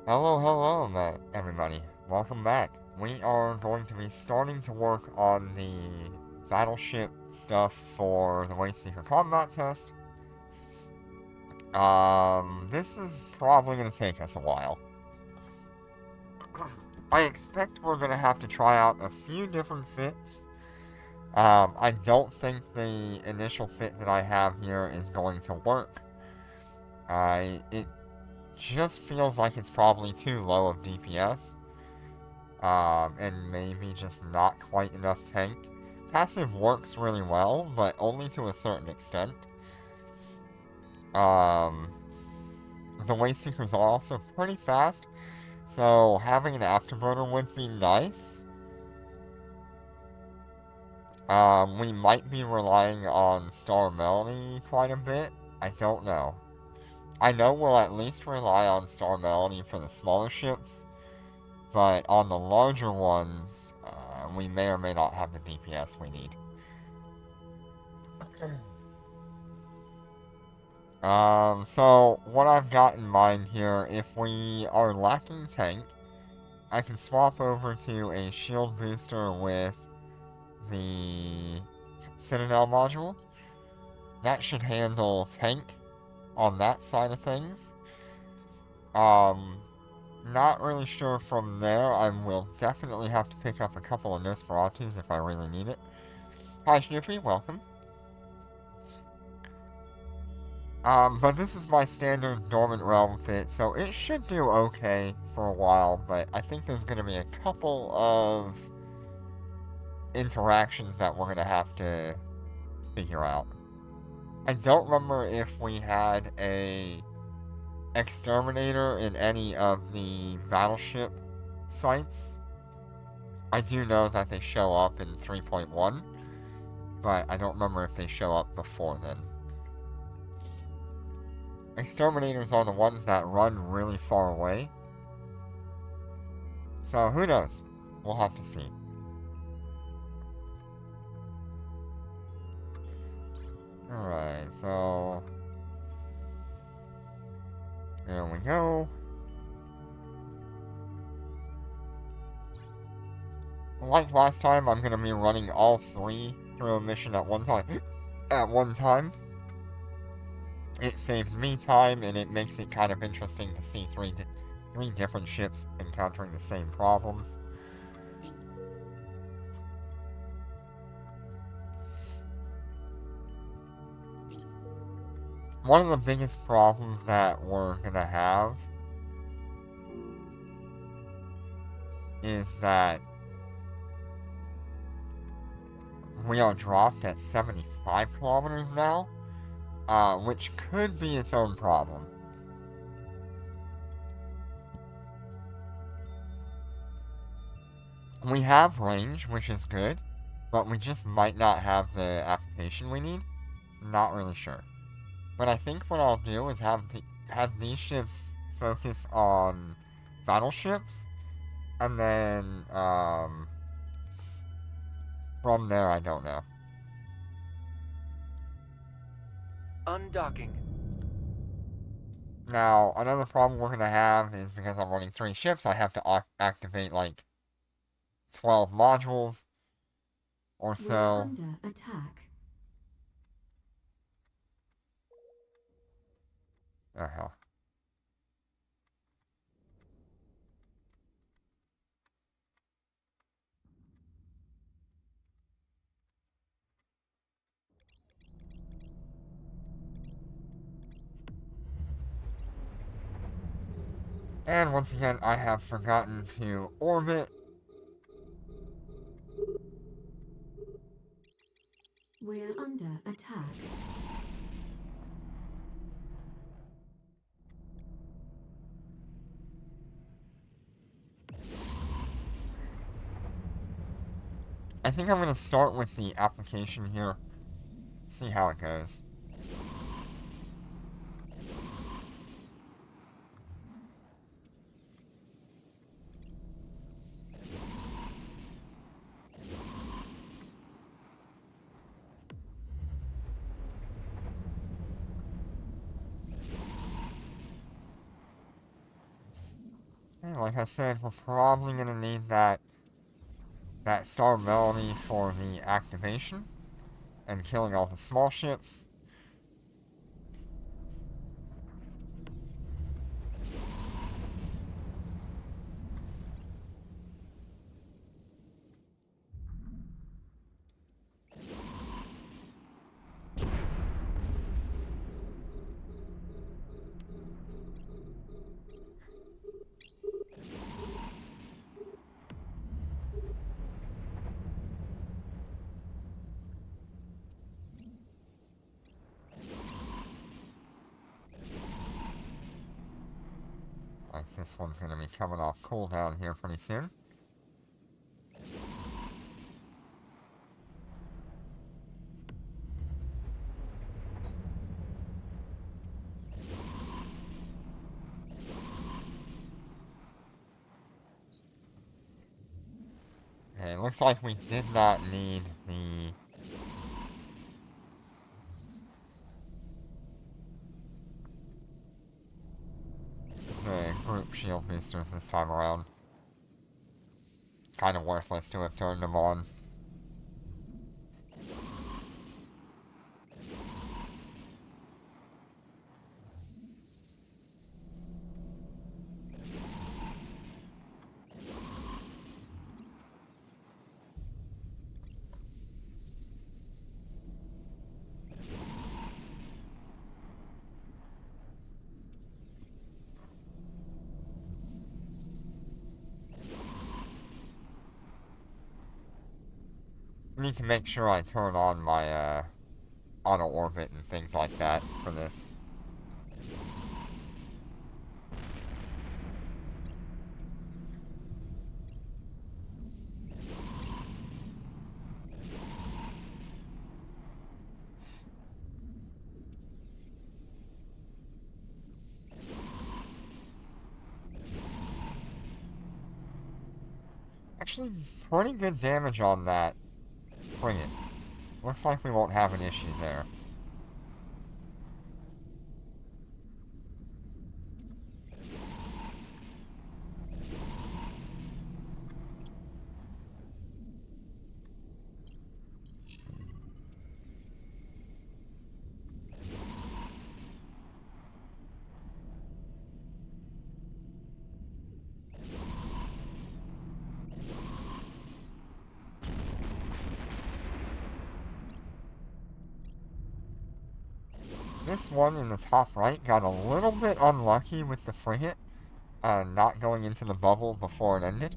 Hello, hello, everybody. Welcome back. We are going to be starting to work on the battleship stuff for the Wasteseeker combat test. This is probably going to take us a while. I expect we're going to have to try out a few different fits. I don't think the initial fit that I have here is going to work. It just feels like it's probably too low of DPS. And maybe just not quite enough tank. Passive works really well, but only to a certain extent. Um, the Wasteseekers are also pretty fast, so having an afterburner would be nice. We might be relying on Star Melody quite a bit. I don't know. I know we'll at least rely on Star Melody for the smaller ships, but on the larger ones, we may or may not have the DPS we need. So what I've got in mind here, if we are lacking tank, I can swap over to a shield booster with the Citadel module. That should handle tank on that side of things. Um, Not really sure from there. I will definitely have to pick up a couple of Nosferatus if I really need it. Hi Snoopy, welcome. But this is my standard Dormant Realm fit, so it should do okay for a while, but I think there's going to be a couple of interactions that we're going to have to figure out. I don't remember if we had a exterminator in any of the battleship sites. I do know that they show up in 3.1, but I don't remember if they show up before then. Exterminators are the ones that run really far away. So who knows? We'll have to see. Alright, so there we go. Like last time, I'm gonna be running all three through a mission at one time. At one time. It saves me time, and it makes it kind of interesting to see three different ships encountering the same problems. One of the biggest problems that we're gonna have is that we are dropped at 75 kilometers now, which could be its own problem. We have range, which is good, but we just might not have the application we need. Not really sure. But I think what I'll do is have these ships focus on battleships, and then from there I don't know. Undocking. Now another problem we're gonna have is because I'm running three ships, I have to activate like 12 modules or We're so. under attack. Oh hell. And once again, I have forgotten to orbit. We're under attack. I think I'm going to start with the application here. See how it goes. And like I said, we're probably gonna need that star melody for the activation and killing all the small ships. Like this one's gonna be coming off cooldown here pretty soon. Okay, it looks like we did not need the group shield boosters this time around. Kind of worthless to have turned them on. I need to make sure I turn on my auto orbit and things like that for this. Actually, pretty good damage on that frigate. Looks like we won't have an issue there. This one in the top right got a little bit unlucky with the frigate, not going into the bubble before it ended.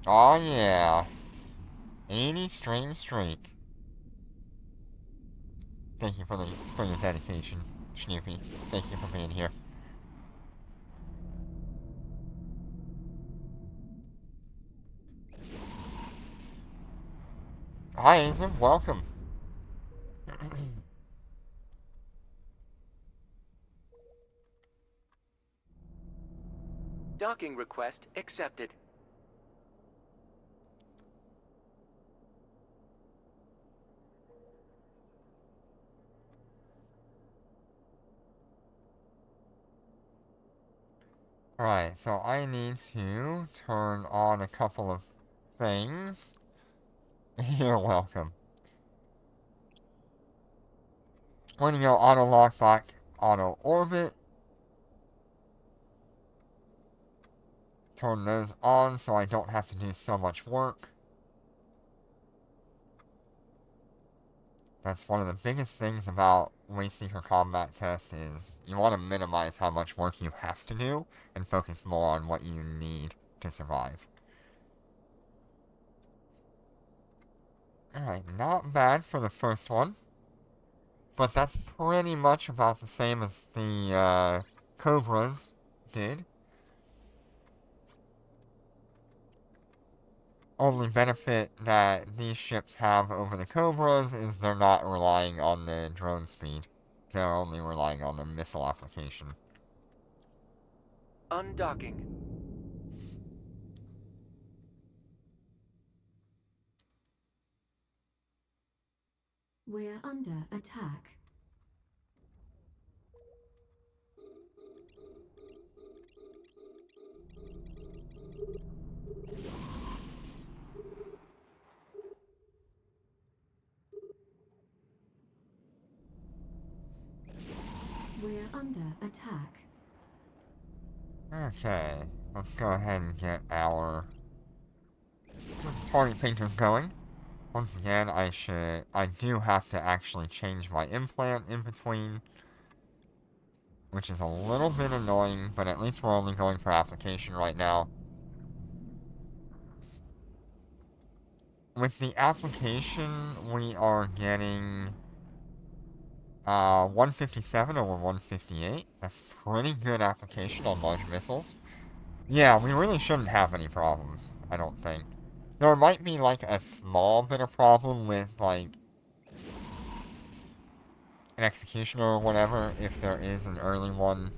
Oh yeah, 80 stream streak. Thank you for your dedication, Snoopy. Thank you for being here. Hi, Azim. Welcome. Docking request accepted. Alright, so I need to turn on a couple of things. You're welcome. When you go auto lock back, auto orbit. Turn those on so I don't have to do so much work. That's one of the biggest things about Wasteseeker Combat Test is you want to minimize how much work you have to do and focus more on what you need to survive. Alright, not bad for the first one. But that's pretty much about the same as the Cobras did. Only benefit that these ships have over the Cobras is they're not relying on the drone speed they're only relying on the missile application. Undocking. We're under attack. We're under attack. Okay, let's go ahead and get our target painters going. Once again, I do have to actually change my implant in between, which is a little bit annoying, but at least we're only going for application right now. With the application, we are getting 157 over 158. That's pretty good application on large missiles. Yeah, we really shouldn't have any problems, I don't think. There might be, like, a small bit of problem with, like, an executioner or whatever, if there is an early one.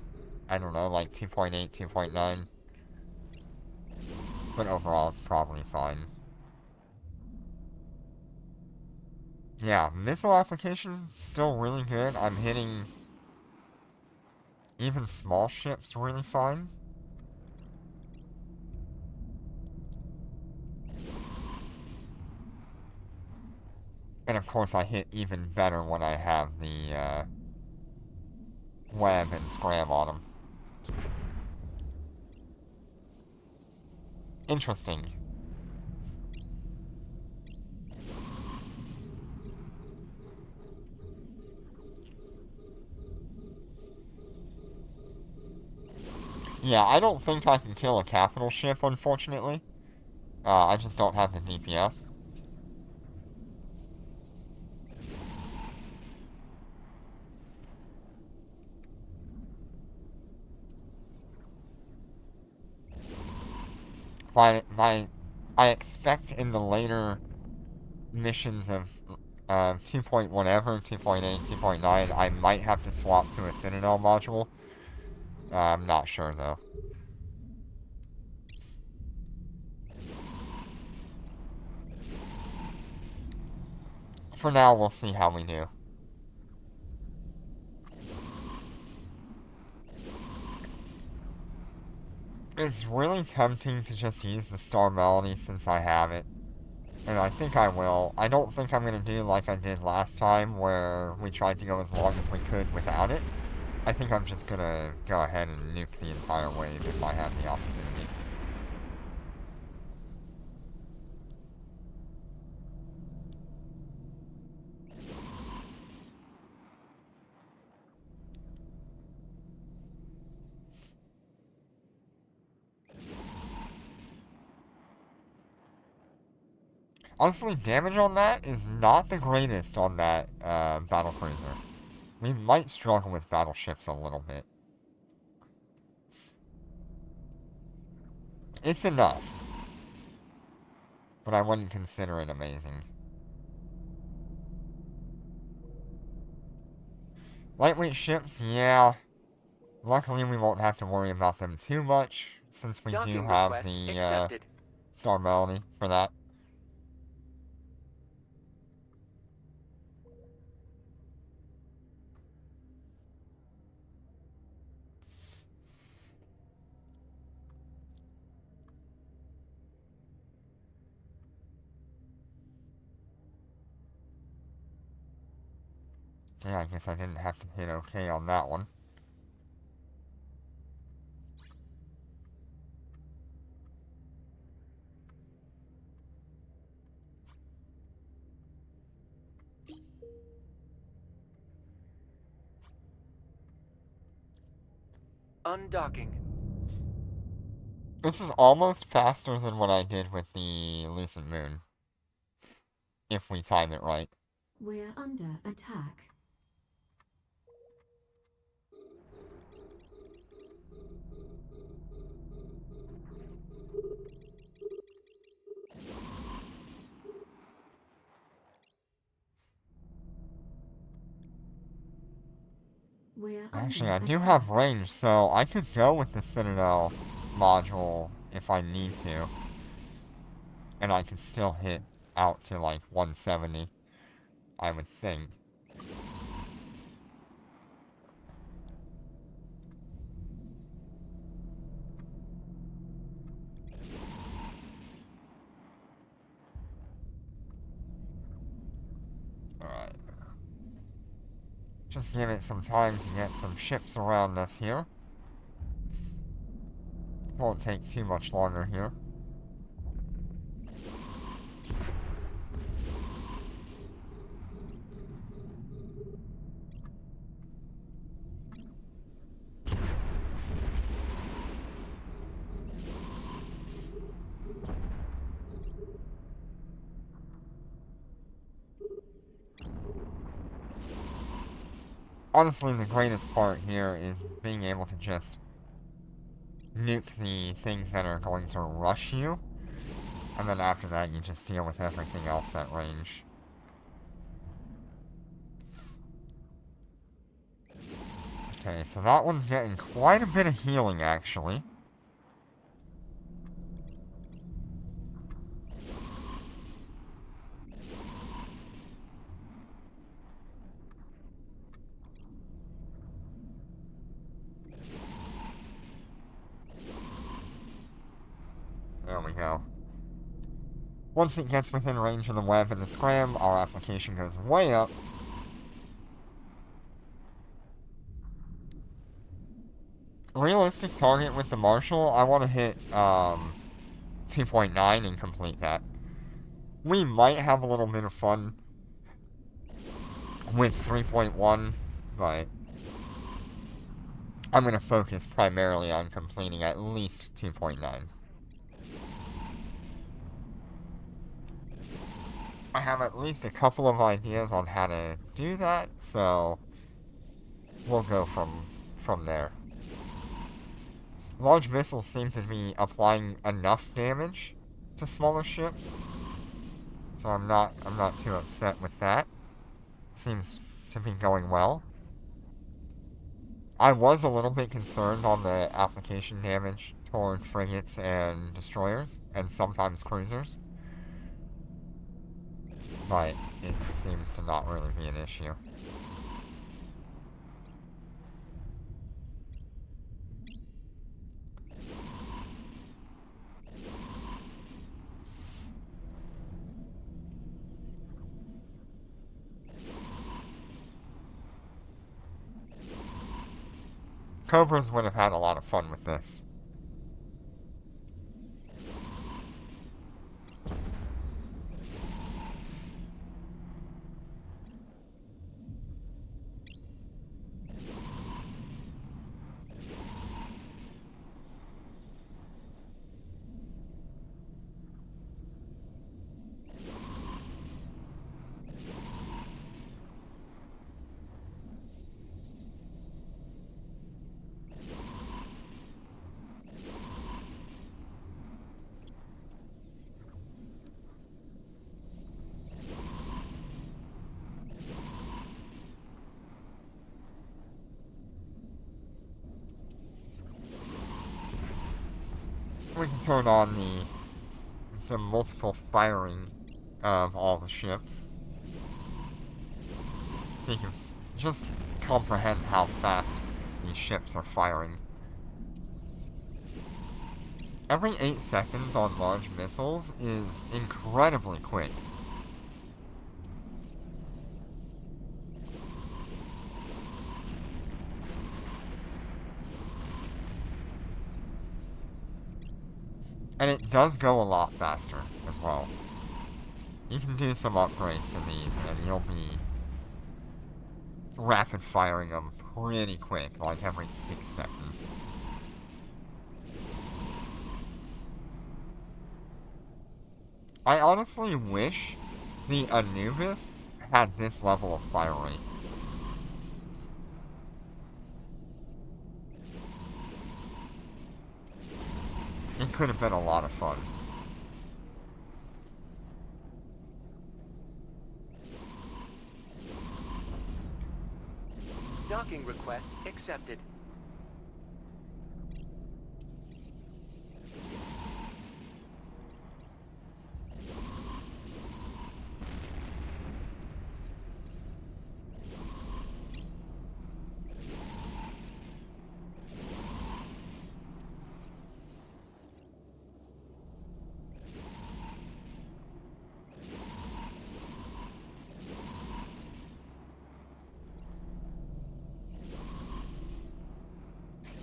I don't know, like 2.8, 2.9. But overall, it's probably fine. Yeah, missile application, still really good. I'm hitting even small ships really fine. And of course, I hit even better when I have the web and scram on them. Interesting. Yeah, I don't think I can kill a capital ship, unfortunately. I just don't have the DPS. I expect in the later missions of 2. Whatever, 2.8, 2.9, I might have to swap to a Citadel module. I'm not sure, though. For now, we'll see how we do. It's really tempting to just use the Star Melody since I have it. And I think I will. I don't think I'm going to do like I did last time, where we tried to go as long as we could without it. I think I'm just going to go ahead and nuke the entire wave if I have the opportunity. Honestly, damage on that is not the greatest on that battlecruiser. We might struggle with battleships a little bit. It's enough. But I wouldn't consider it amazing. Lightweight ships, yeah. Luckily, we won't have to worry about them too much, since we do Docking have request the accepted. Star Melody for that. Yeah, I guess I didn't have to hit OK on that one. Undocking. This is almost faster than what I did with the Lucent Moon. If we time it right. We're under attack. We're Actually, under I do attack. have range, so I could go with the Citadel module if I need to. And I can still hit out to like 170, I would think. Alright. Just give it some time to get some ships around us here. Won't take too much longer here. Honestly, the greatest part here is being able to just nuke the things that are going to rush you. And then after that, you just deal with everything else at range. Okay, so that one's getting quite a bit of healing, actually. There we go. Once it gets within range of the web and the scram, our application goes way up. Realistic target with the Marshal, I want to hit 2.9 and complete that. We might have a little bit of fun with 3.1, but I'm going to focus primarily on completing at least 2.9. I have at least a couple of ideas on how to do that, so we'll go from there. Large missiles seem to be applying enough damage to smaller ships, so I'm not too upset with that. Seems to be going well. I was a little bit concerned on the application damage toward frigates and destroyers, and sometimes cruisers, but it seems to not really be an issue. Cobras would have had a lot of fun with this. We can turn on the multiple firing of all the ships, so you can just comprehend how fast these ships are firing. Every 8 seconds on large missiles is incredibly quick. And it does go a lot faster as well. You can do some upgrades to these and you'll be rapid firing them pretty quick, like every 6 seconds. I honestly wish the Anubis had this level of fire rate. It could have been a lot of fun. Docking Docking request accepted.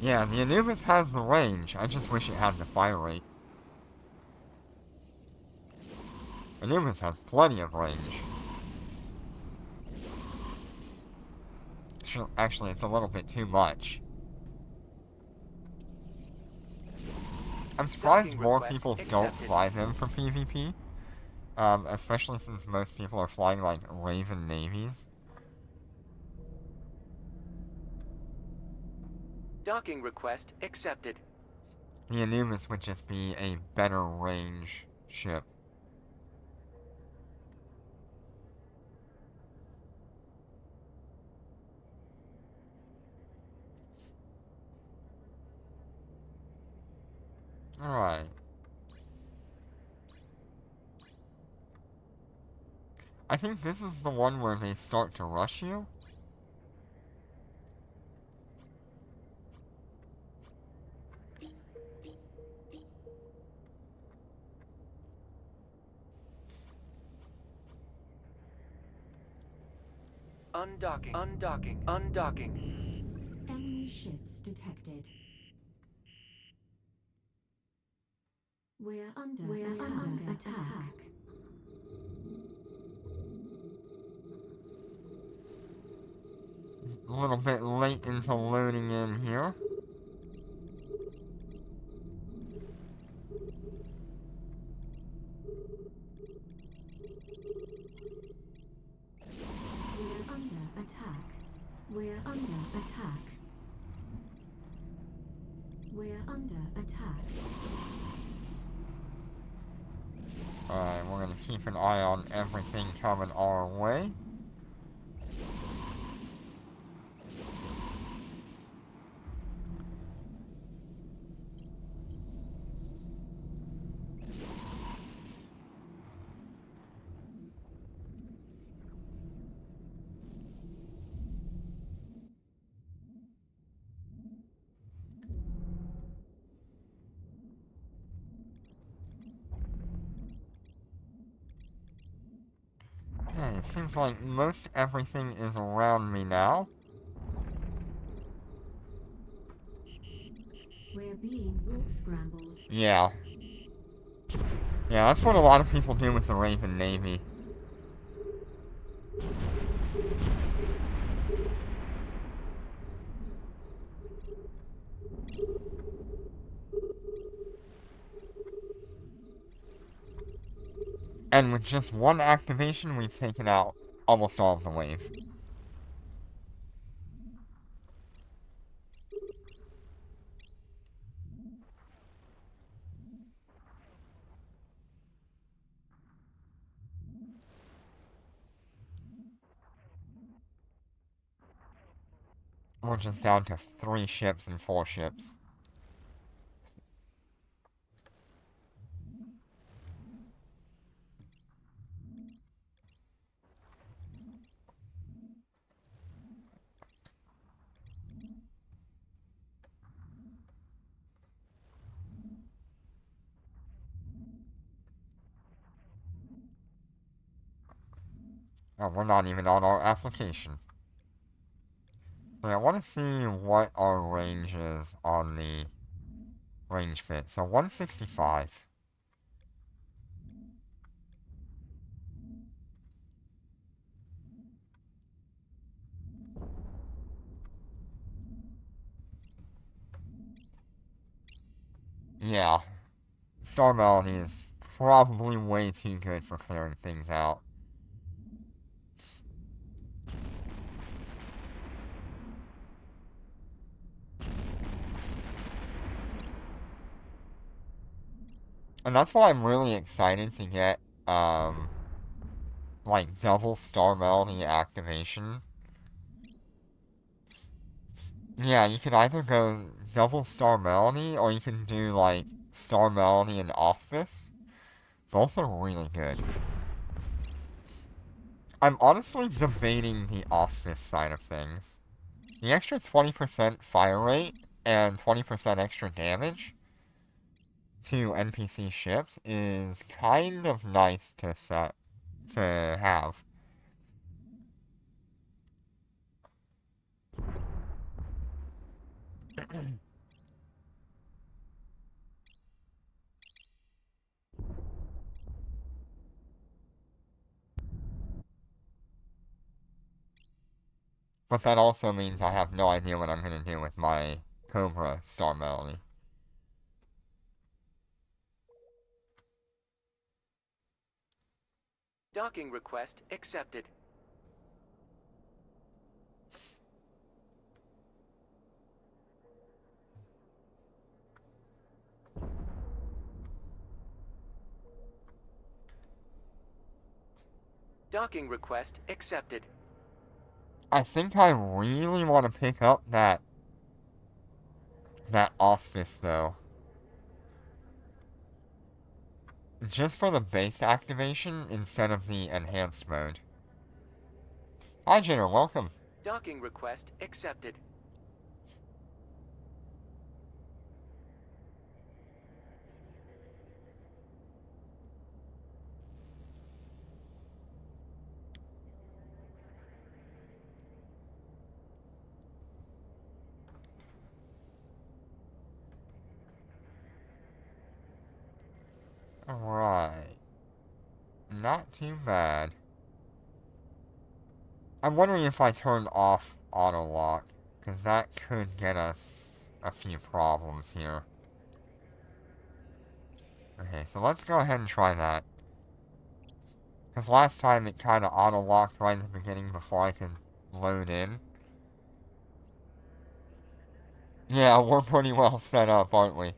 Yeah, the Anubis has the range. I just wish it had the fire rate. Anubis has plenty of range. Actually, it's a little bit too much. I'm surprised more people don't fly them for PvP. Especially since most people are flying, like, Raven navies. Docking request accepted. The Anubis would just be a better range ship. Alright. I think this is the one where they start to rush you. Undocking. Undocking. Undocking. Enemy ships detected. We're under attack. A little bit late into loading in here. We're under attack. We're under attack. We're under attack. Alright, we're gonna keep an eye on everything coming our way. Okay, it seems like most everything is around me now. We're being warp scrambled. Yeah. Yeah, that's what a lot of people do with the Raven Navy. And with just one activation, we've taken out almost all of the wave. We're just down to 3 ships and 4 ships. Oh, we're not even on our application. But I want to see what our range is on the range fit. So 165. Yeah. Star Melody is probably way too good for clearing things out. And that's why I'm really excited to get, like, double Star Melody activation. Yeah, you can either go double Star Melody, or you can do, like, Star Melody and Auspice. Both are really good. I'm honestly debating the Auspice side of things. The extra 20% fire rate and 20% extra damage to NPC ships is kind of nice to have. But that also means I have no idea what I'm going to do with my Cobra Star Melody. Docking request accepted. Docking request accepted. I think I really want to pick up that Auspice, though. Just for the base activation instead of the enhanced mode. Hi, Jenner, welcome. Docking request accepted. Alright. Not too bad. I'm wondering if I turn off auto lock, because that could get us a few problems here. Okay, so let's go ahead and try that. Because last time it kind of auto locked right at the beginning before I could load in. Yeah, we're pretty well set up, aren't we?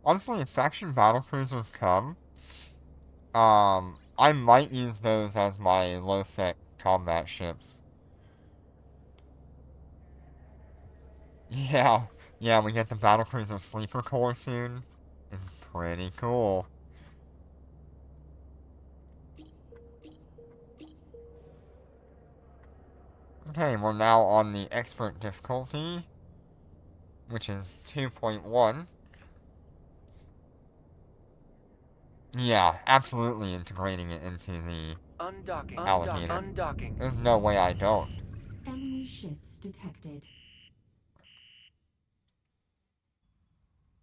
Honestly, if faction battlecruisers come, I might use those as my low-sec combat ships. Yeah, yeah, we get the battlecruiser sleeper core soon. It's pretty cool. Okay, we're now on the expert difficulty, which is 2.1. Yeah, absolutely integrating it into the Undocking. alligator. Undocking. There's no way I don't. Enemy ships detected.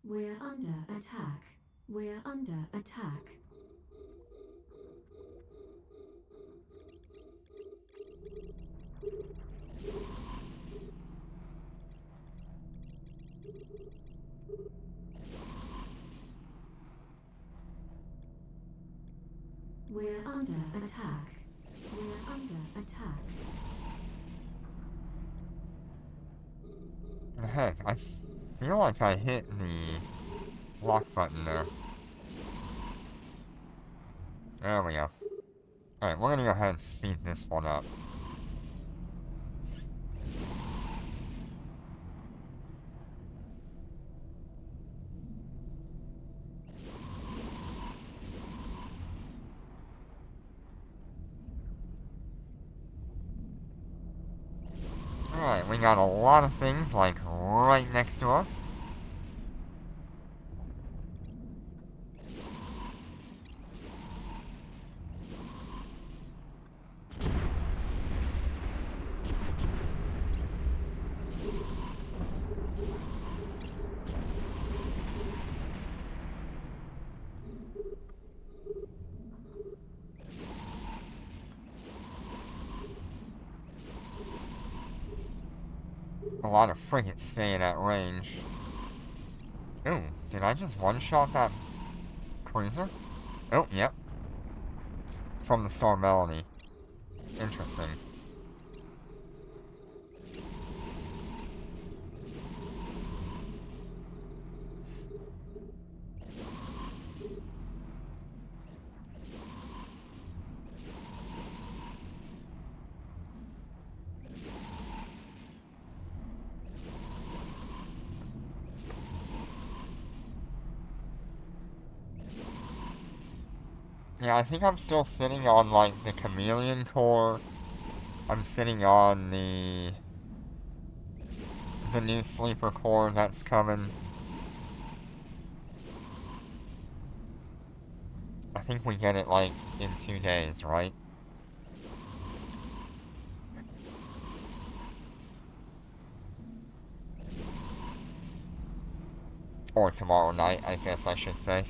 We're under attack. We're under attack. We're under attack. We're under attack. The heck, I feel like I hit the lock button there. There we go. Alright, we're gonna go ahead and speed this one up. Alright, we got a lot of things, like, right next to us. A lot of frigates staying at range. Ooh, did I just one-shot that cruiser? Oh, yep. From the Star Melody. Interesting. Yeah, I think I'm still sitting on, like, the Chameleon core. I'm sitting on the new sleeper core that's coming. I think we get it, like, in 2 days, right? Or tomorrow night, I guess I should say.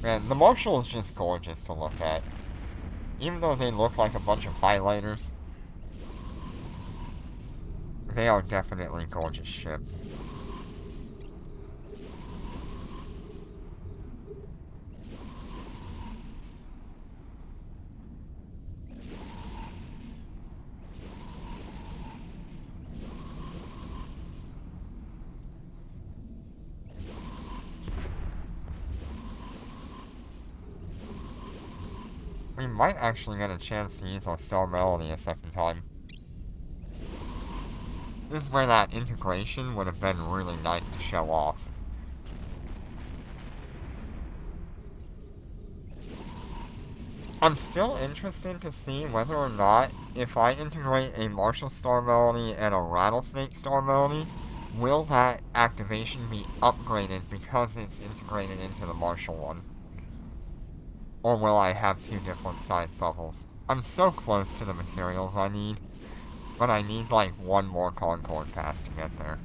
Man, the Marshal is just gorgeous to look at. Even though they look like a bunch of highlighters, they are definitely gorgeous ships. We might actually get a chance to use our Star Melody a second time. This is where that integration would have been really nice to show off. I'm still interested to see whether or not, if I integrate a Marshal Star Melody and a Rattlesnake Star Melody, will that activation be upgraded because it's integrated into the Marshal one? Or will I have 2 different size bubbles? I'm so close to the materials I need, but I need like 1 more Concord pass to get there.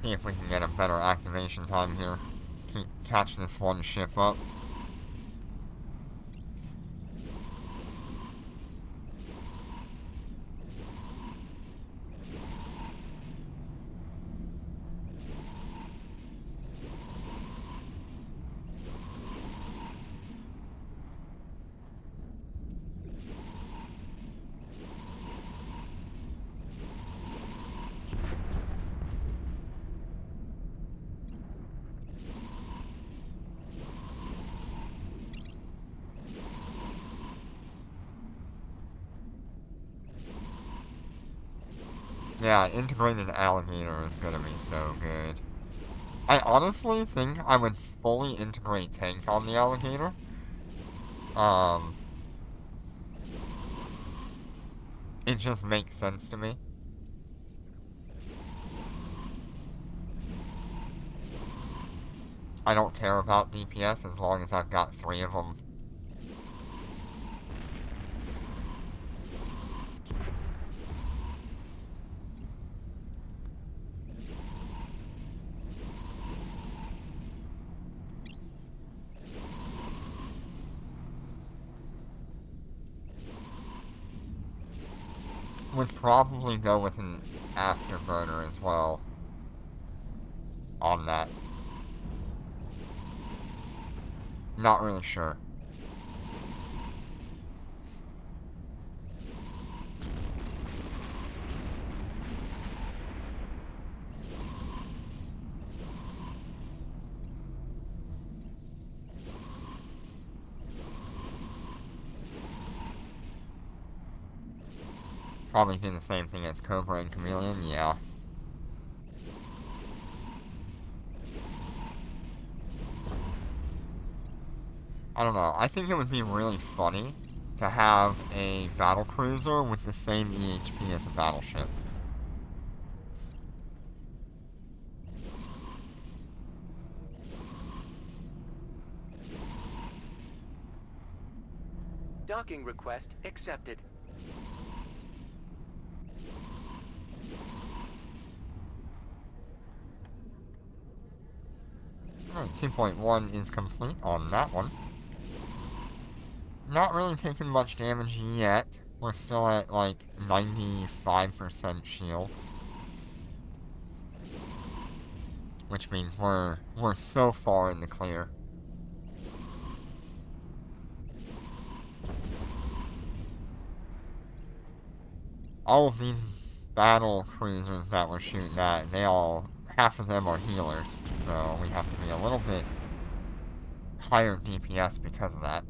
See if we can get a better activation time here. Catch this one ship up. Yeah, integrated alligator is gonna be so good. I honestly think I would fully integrate tank on the alligator. It just makes sense to me. I don't care about DPS as long as I've got 3 of them. Would probably go with an afterburner as well on that. Not really sure. Probably do the same thing as Cobra and Chameleon, yeah. I don't know, I think it would be really funny to have a battlecruiser with the same EHP as a battleship. Docking request accepted. Alright, 2.1 is complete on that one. Not really taking much damage yet. We're still at like 95% shields. Which means we're so far in the clear. All of these battle cruisers that we're shooting at, half of them are healers, so we have to be a little bit higher DPS because of that.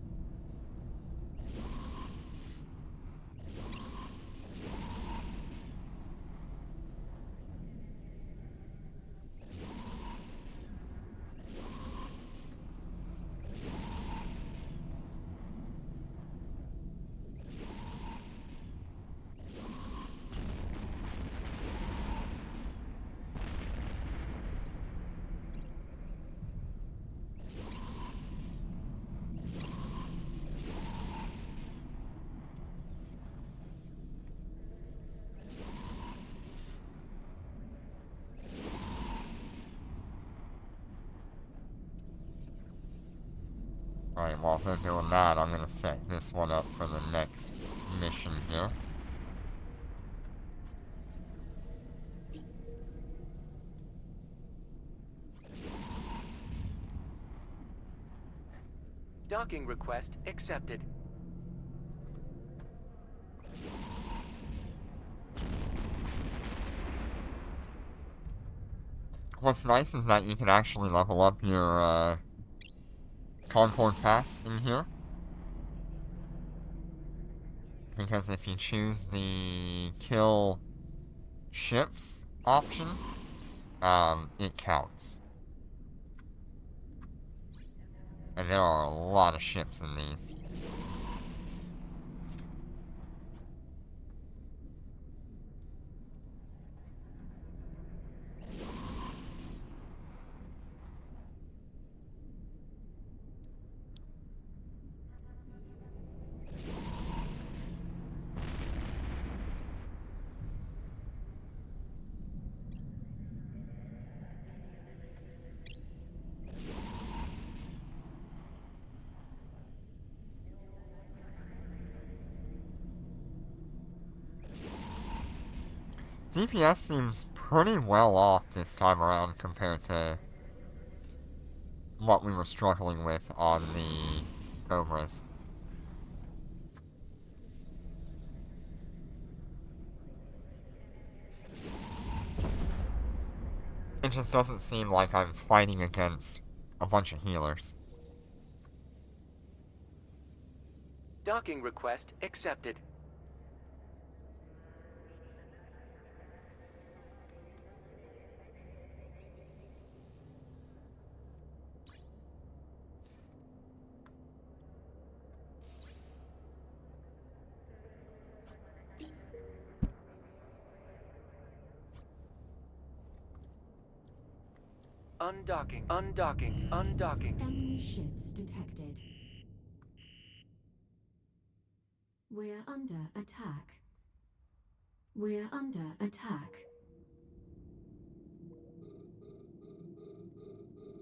Alright, while they're doing that, I'm gonna set this one up for the next mission here. Docking request accepted. What's nice is that you can actually level up your, Concord Pass in here. Because if you choose the kill ships option, it counts. And there are a lot of ships in these. DPS seems pretty well off this time around compared to what we were struggling with on the Cobras. It just doesn't seem like I'm fighting against a bunch of healers. Docking request accepted. Undocking, undocking, undocking. Enemy ships detected. We're under attack. We're under attack.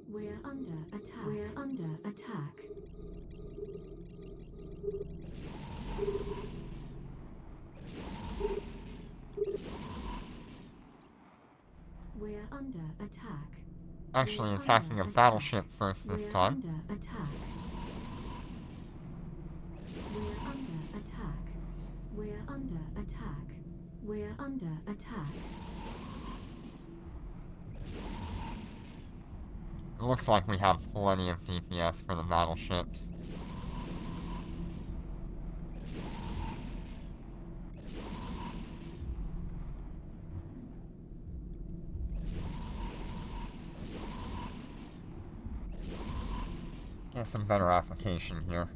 We're under attack. We're under attack. We're under attack. Actually attacking a battleship first this time. We're under attack. We're under attack. We're under attack. We're under attack. It looks like we have plenty of DPS for the battleships. Get some better application here.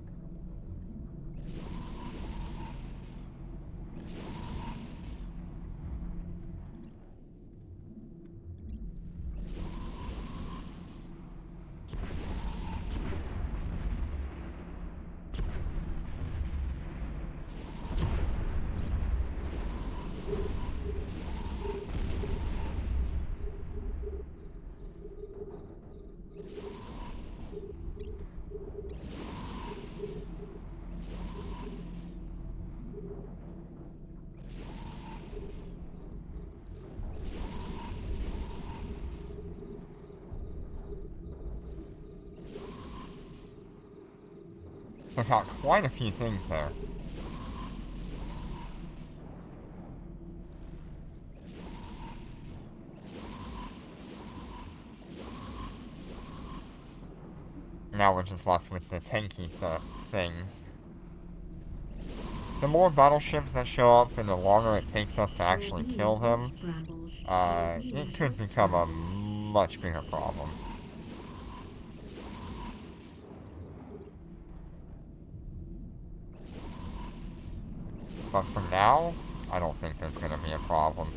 Took out quite a few things there. Now we're just left with the tanky things. The more battleships that show up and the longer it takes us to actually kill them, it could become a much bigger problem. But for now, I don't think there's going to be a problem.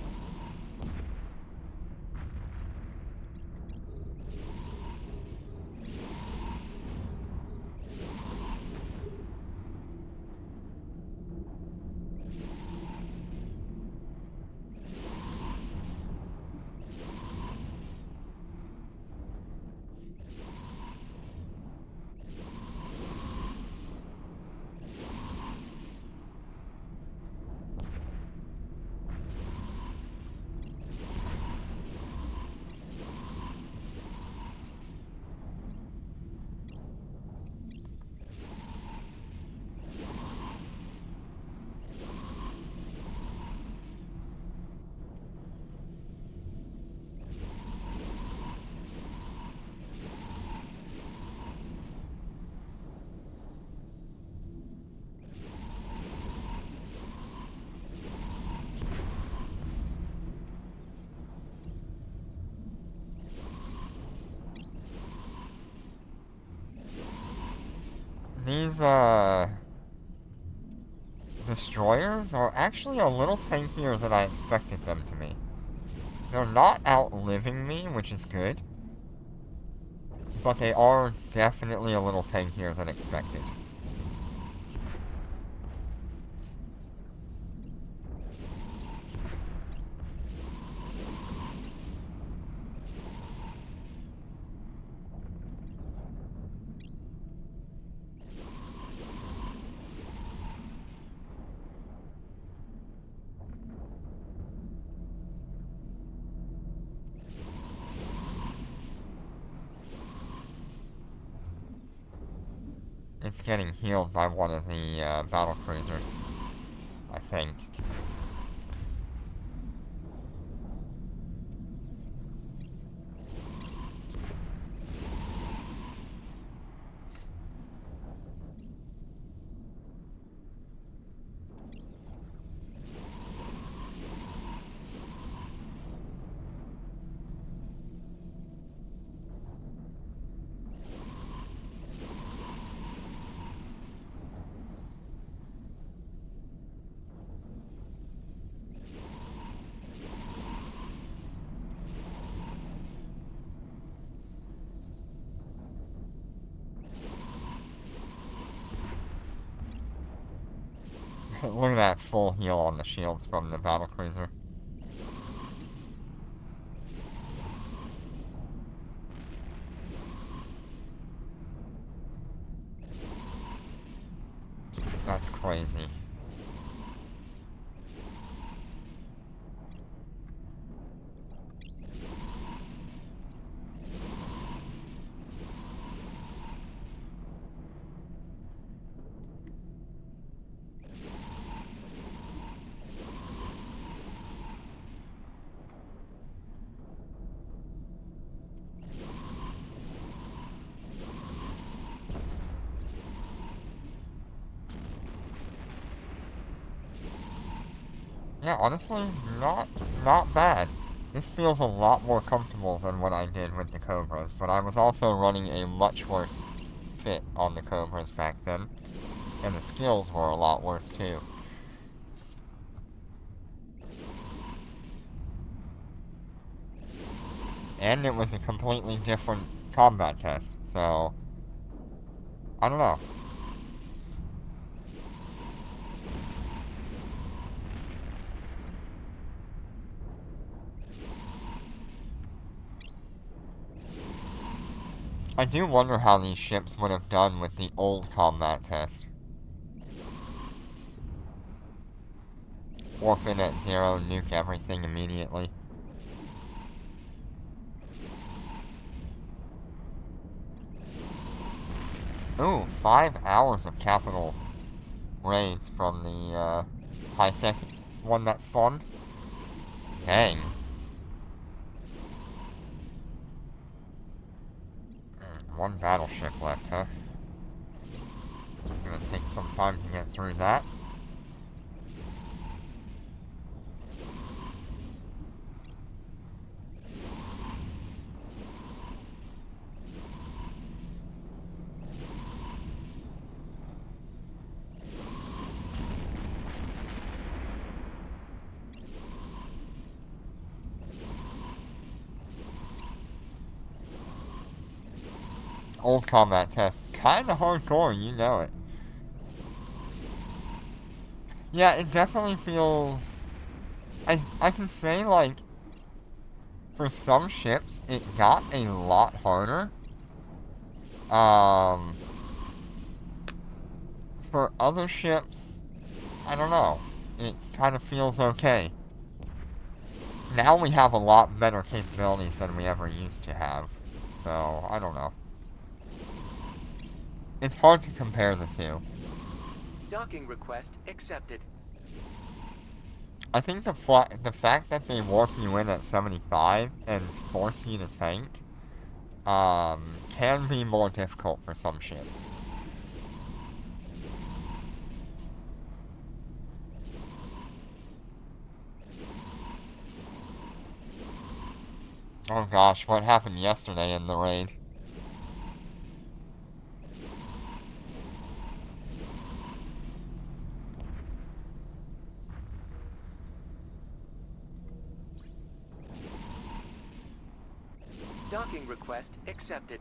These, destroyers are actually a little tankier than I expected them to be. They're not outliving me, which is good, but they are definitely a little tankier than expected. It's getting healed by one of the battle cruisers, I think. Look at that full heal on the shields from the battlecruiser. That's crazy. Yeah, honestly, not bad. This feels a lot more comfortable than what I did with the Cobras, but I was also running a much worse fit on the Cobras back then, and the skills were a lot worse too. And it was a completely different combat test, so I don't know. I do wonder how these ships would have done with the old combat test. Orphan at 0, nuke everything immediately. Ooh, 5 hours of capital raids from the high-sec one that spawned. Dang. One battleship left, huh? Gonna take some time to get through that. Old combat test. Kinda hardcore, you know it. Yeah, it definitely feels... I can say, like, for some ships, it got a lot harder. For other ships, I don't know. It kind of feels okay. Now we have a lot better capabilities than we ever used to have. So, I don't know. It's hard to compare the two. Docking request accepted. I think the fact that they warp you in at 75 and force you to tank can be more difficult for some ships. Oh gosh, what happened yesterday in the raid? Docking request accepted.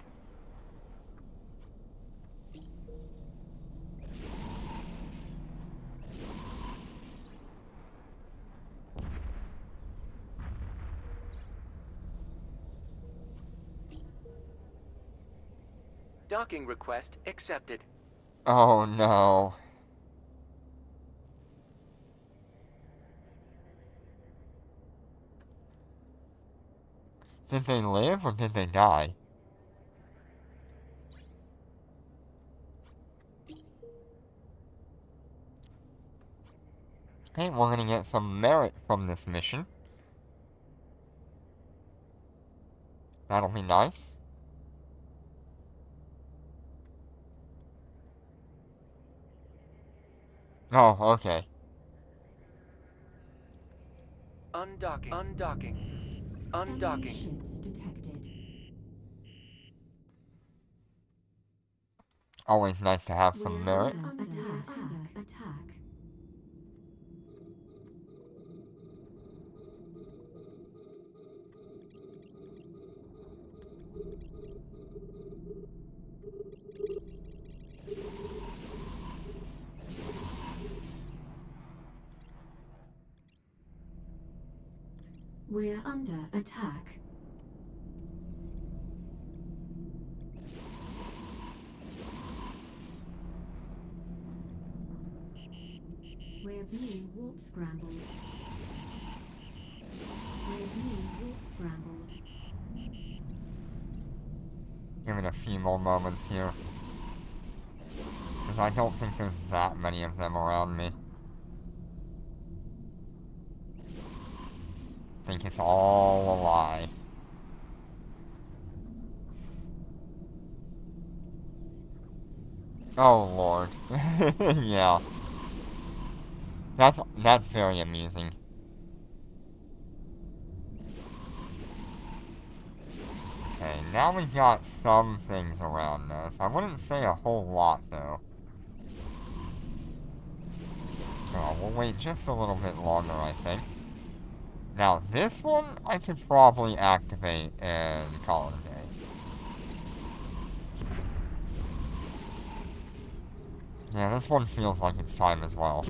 Docking request accepted. Oh no. Did they live or did they die? Hey, we're gonna get some merit from this mission. That'll be nice. Oh, okay. Undocking. Undocking. Undocking. Enemy ships detected. Always nice to have some We're merit. under attack. We're under attack. We're being warp scrambled. We're being warp scrambled. Give it a few more moments here. Because I don't think there's that many of them around me. I think it's all a lie. Oh lord. Yeah. That's very amusing. Okay, now we've got some things around us. I wouldn't say a whole lot though. Oh, we'll wait just a little bit longer, I think. Now this one I could probably activate and call it a day. Yeah, this one feels like it's time as well.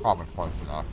Probably close enough.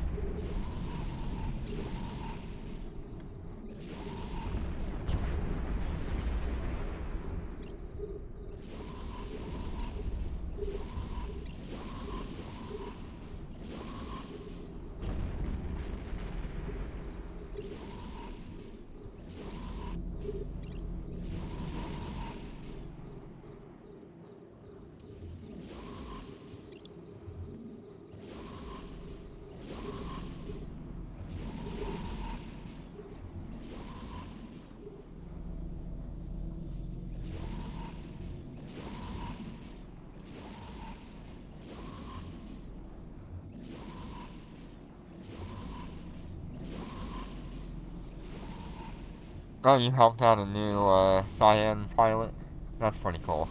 Oh, you helped out a new Cyan pilot? That's pretty cool.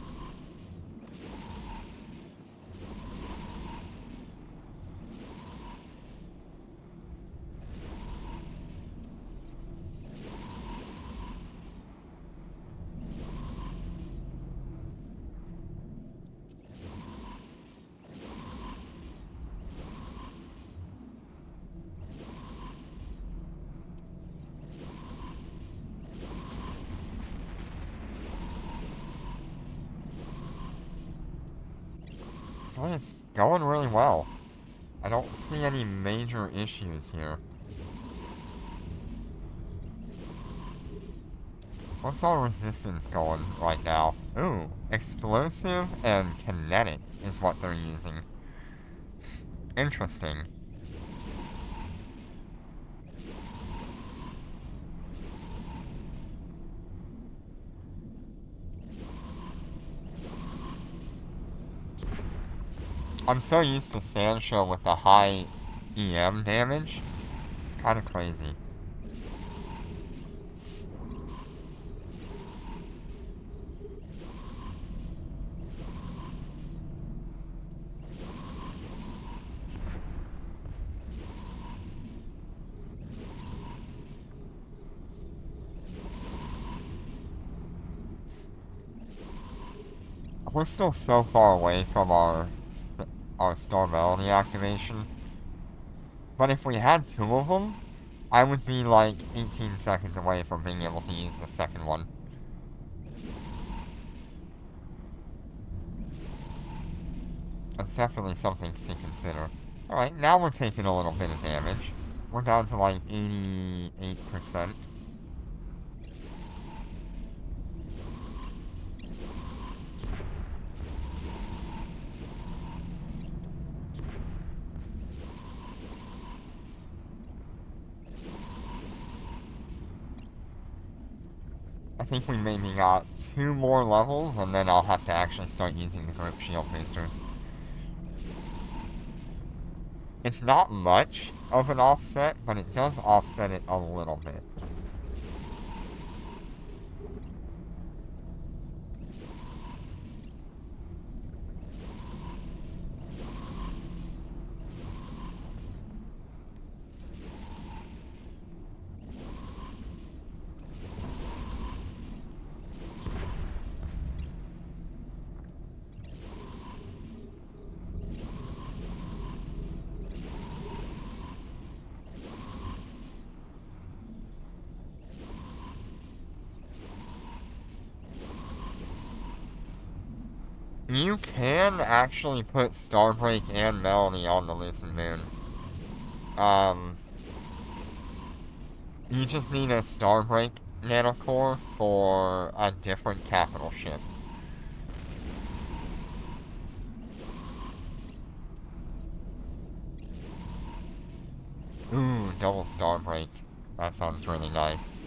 So it's going really well. I don't see any major issues here. What's our resistance going right now? Ooh, explosive and kinetic is what they're using. Interesting. I'm so used to Sandshow with a high EM damage. It's kind of crazy. We're still so far away from our Star Melody activation. But if we had two of them, I would be like 18 seconds away from being able to use the second one. That's definitely something to consider. Alright, now we're taking a little bit of damage. We're down to like 88%. I think we maybe got 2 more levels, and then I'll have to actually start using the group shield boosters. It's not much of an offset, but it does offset it a little bit. You can actually put Starbreak and Melody on the Lucid Moon. You just need a Starbreak nanocore for a different capital ship. Ooh, double Starbreak. That sounds really nice.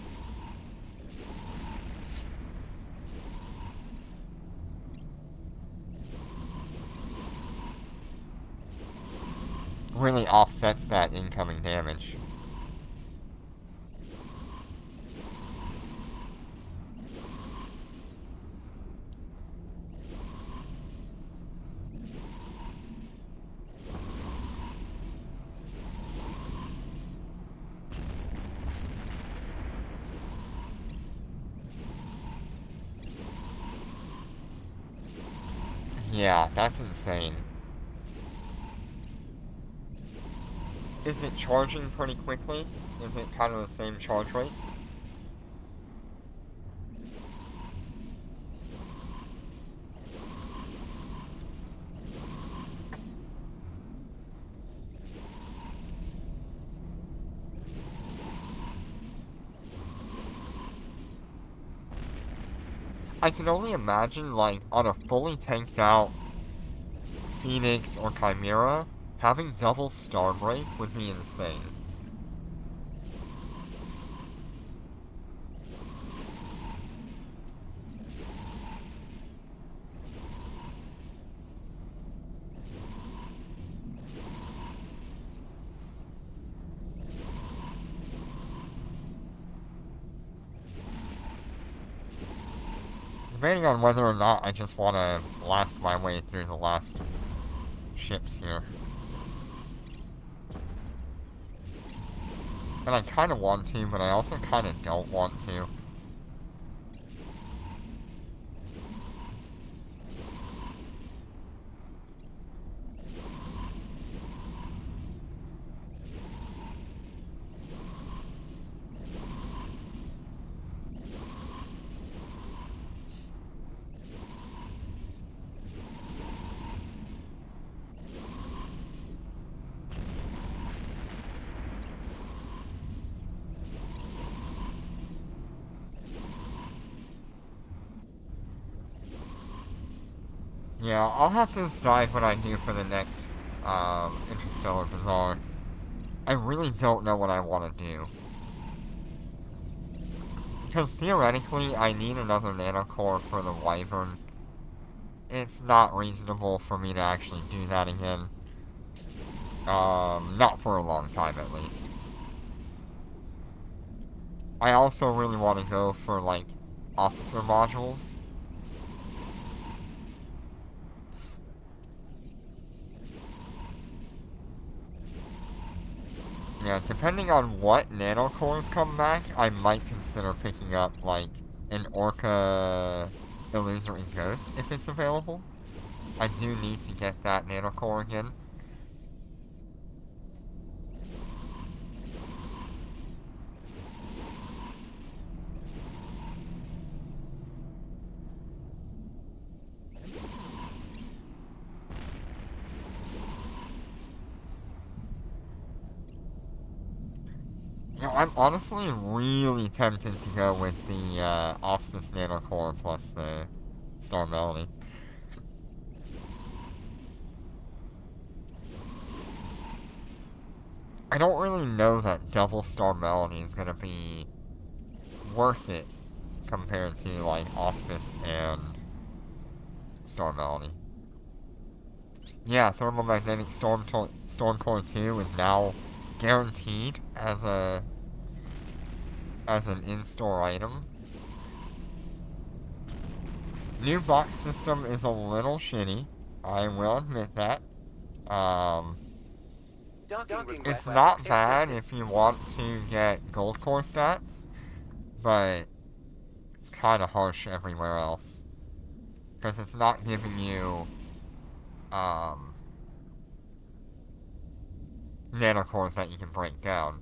Really offsets that incoming damage. Yeah, that's insane. Is it charging pretty quickly? Is it kind of the same charge rate? I can only imagine, like, on a fully tanked out Phoenix or Chimera, having double Starbreak would be insane. debating on whether or not I just want to blast my way through the last ships here. And I kind of want to, but I also kind of don't want to. Yeah, I'll have to decide what I do for the next Interstellar Bazaar. I really don't know what I want to do. Because theoretically, I need another nanocore for the Wyvern. It's not reasonable for me to actually do that again. Not for a long time at least. I also really want to go for, like, officer modules. Yeah, depending on what nanocores come back, I might consider picking up, like, an Orca Illusory Ghost if it's available. I do need to get that nanocore again. You know, I'm honestly really tempted to go with the Auspice Nanocore plus the Star Melody. I don't really know that double Star Melody is gonna be worth it compared to, like, Auspice and Star Melody. Yeah, Thermomagnetic Storm Core 2 is now guaranteed as an in-store item. New box system is a little shitty. I will admit that. It's not bad if you want to get gold core stats, but it's kind of harsh everywhere else. Because it's not giving you, nanocores that you can break down.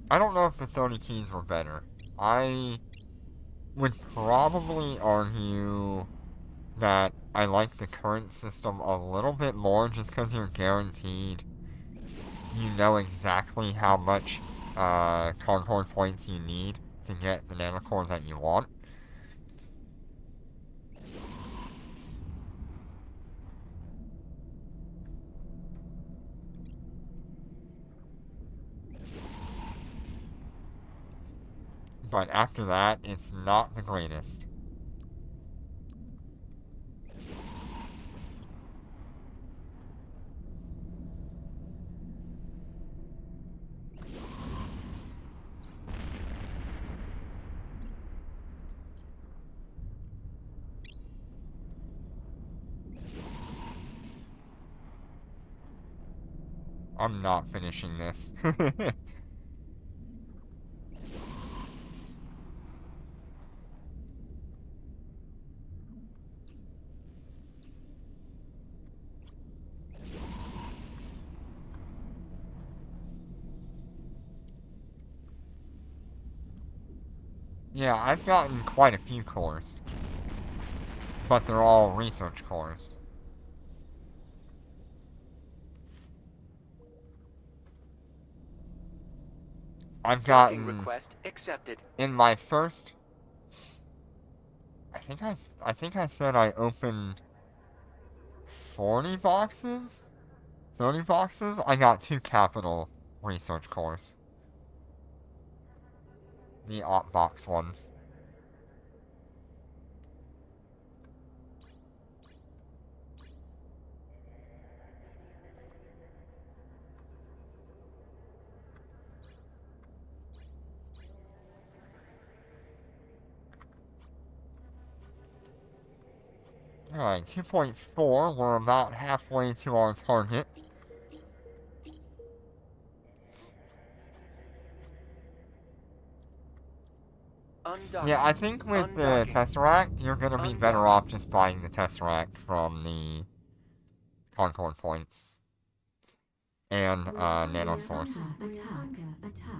I don't know if the 30 keys were better. I would probably argue that I like the current system a little bit more just because you're guaranteed. You know exactly how much Concord points you need to get the nanocore that you want. But after that, it's not the greatest. I'm not finishing this. Yeah, I've gotten quite a few cores. But they're all research cores. I've gotten request accepted. in my first. I think I said I opened 40 boxes, 30 boxes. I got 2 capital research cores. The op box ones. Alright, 2.4. We're about halfway to our target. Undocking. Yeah, I think with the Undocking. Tesseract, you're gonna be better Undocking. off just buying the Tesseract from the Concord points. And, Nanosource. We're under attack.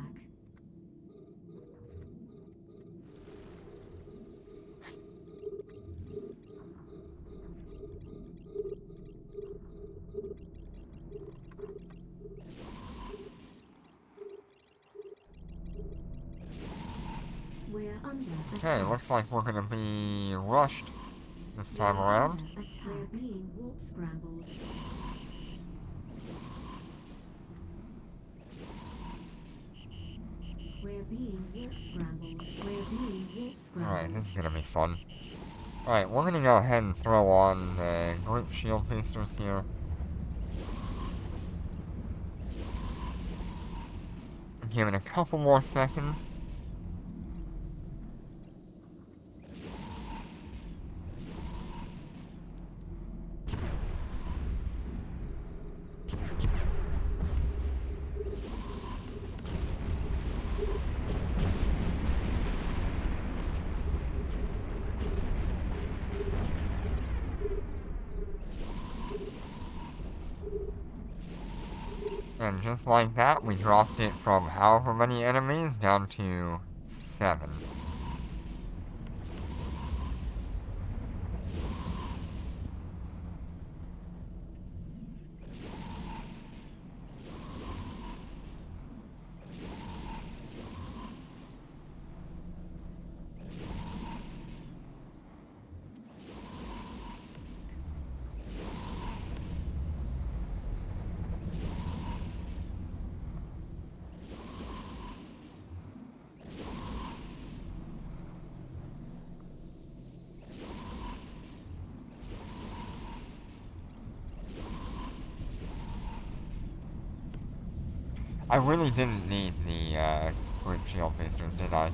We're under Okay, attack. looks like we're gonna be rushed this time around. We're being warp scrambled. We're being warp scrambled. We're being warp scrambled. Alright, this is gonna be fun. Alright, we're gonna go ahead and throw on the group shield boosters here. Give it a couple more seconds. And just like that, we dropped it from however many enemies down to 7. I really didn't need the group shield boosters, did I?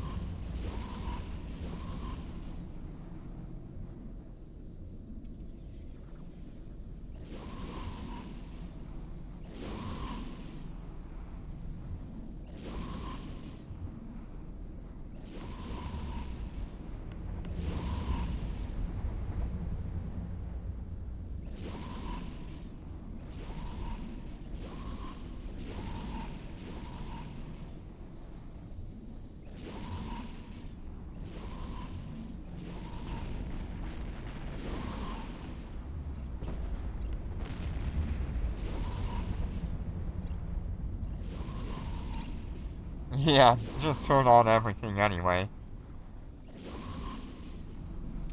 Yeah, just turn on everything anyway.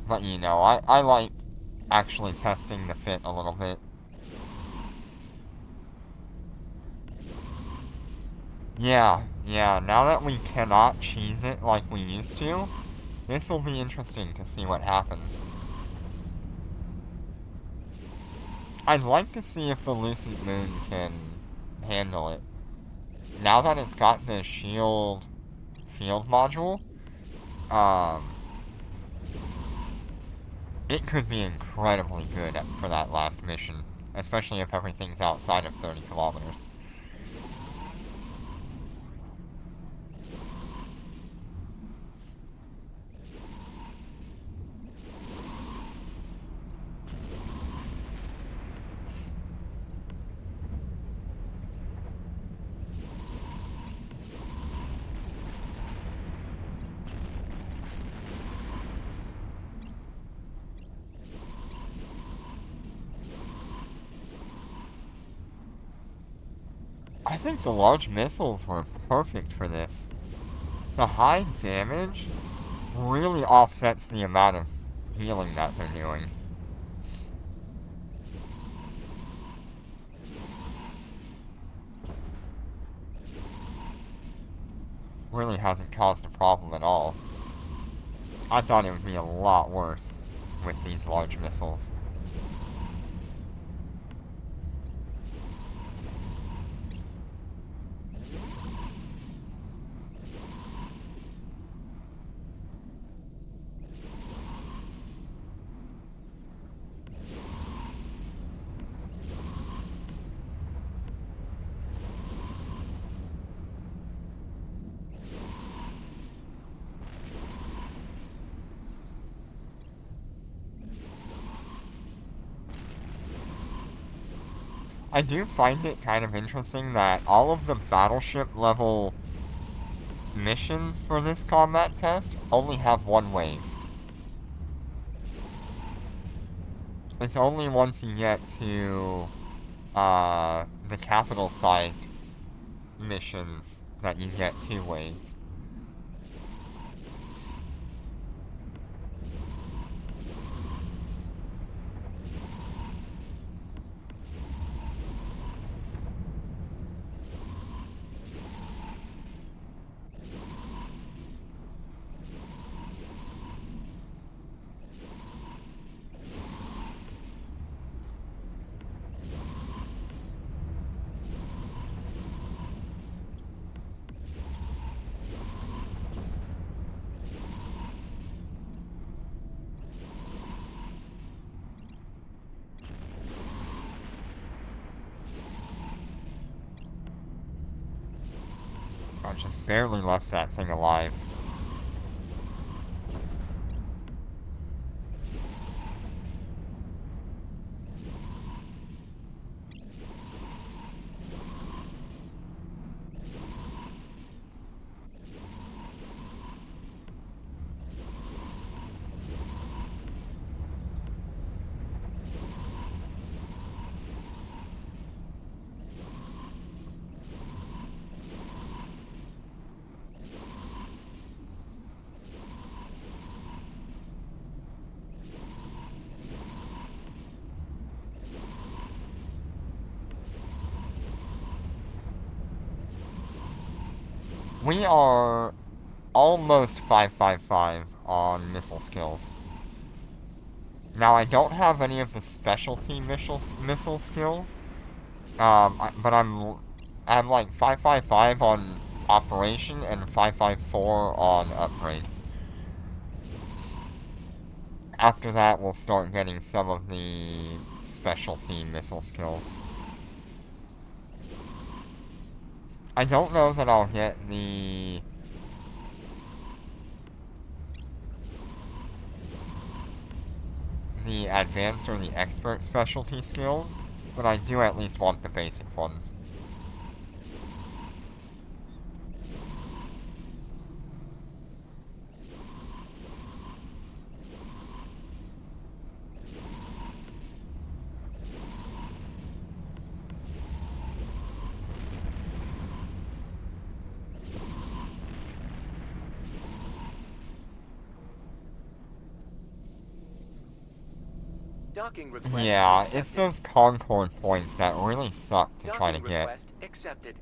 But you know, I like actually testing the fit a little bit. Yeah, now that we cannot cheese it like we used to, this will be interesting to see what happens. I'd like to see if the Lucent Moon can handle it. Now that it's got the shield field module, it could be incredibly good for that last mission, especially if everything's outside of 30 kilometers. I think the large missiles were perfect for this. The high damage really offsets the amount of healing that they're doing. Really hasn't caused a problem at all. I thought it would be a lot worse with these large missiles. I do find it kind of interesting that all of the battleship level missions for this combat test only have one wave. It's only once you get to the capital-sized missions that you get 2 waves. I just barely left that thing alive. We are almost 555 on missile skills. Now, I don't have any of the specialty missile skills, but I'm like 555 on operation and 554 on upgrade. After that, we'll start getting some of the specialty missile skills. I don't know that I'll get the advanced or the expert specialty skills, but I do at least want the basic ones. Docking request Yeah, accepted. it's those Concord points that really suck to try to Docking get. request accepted.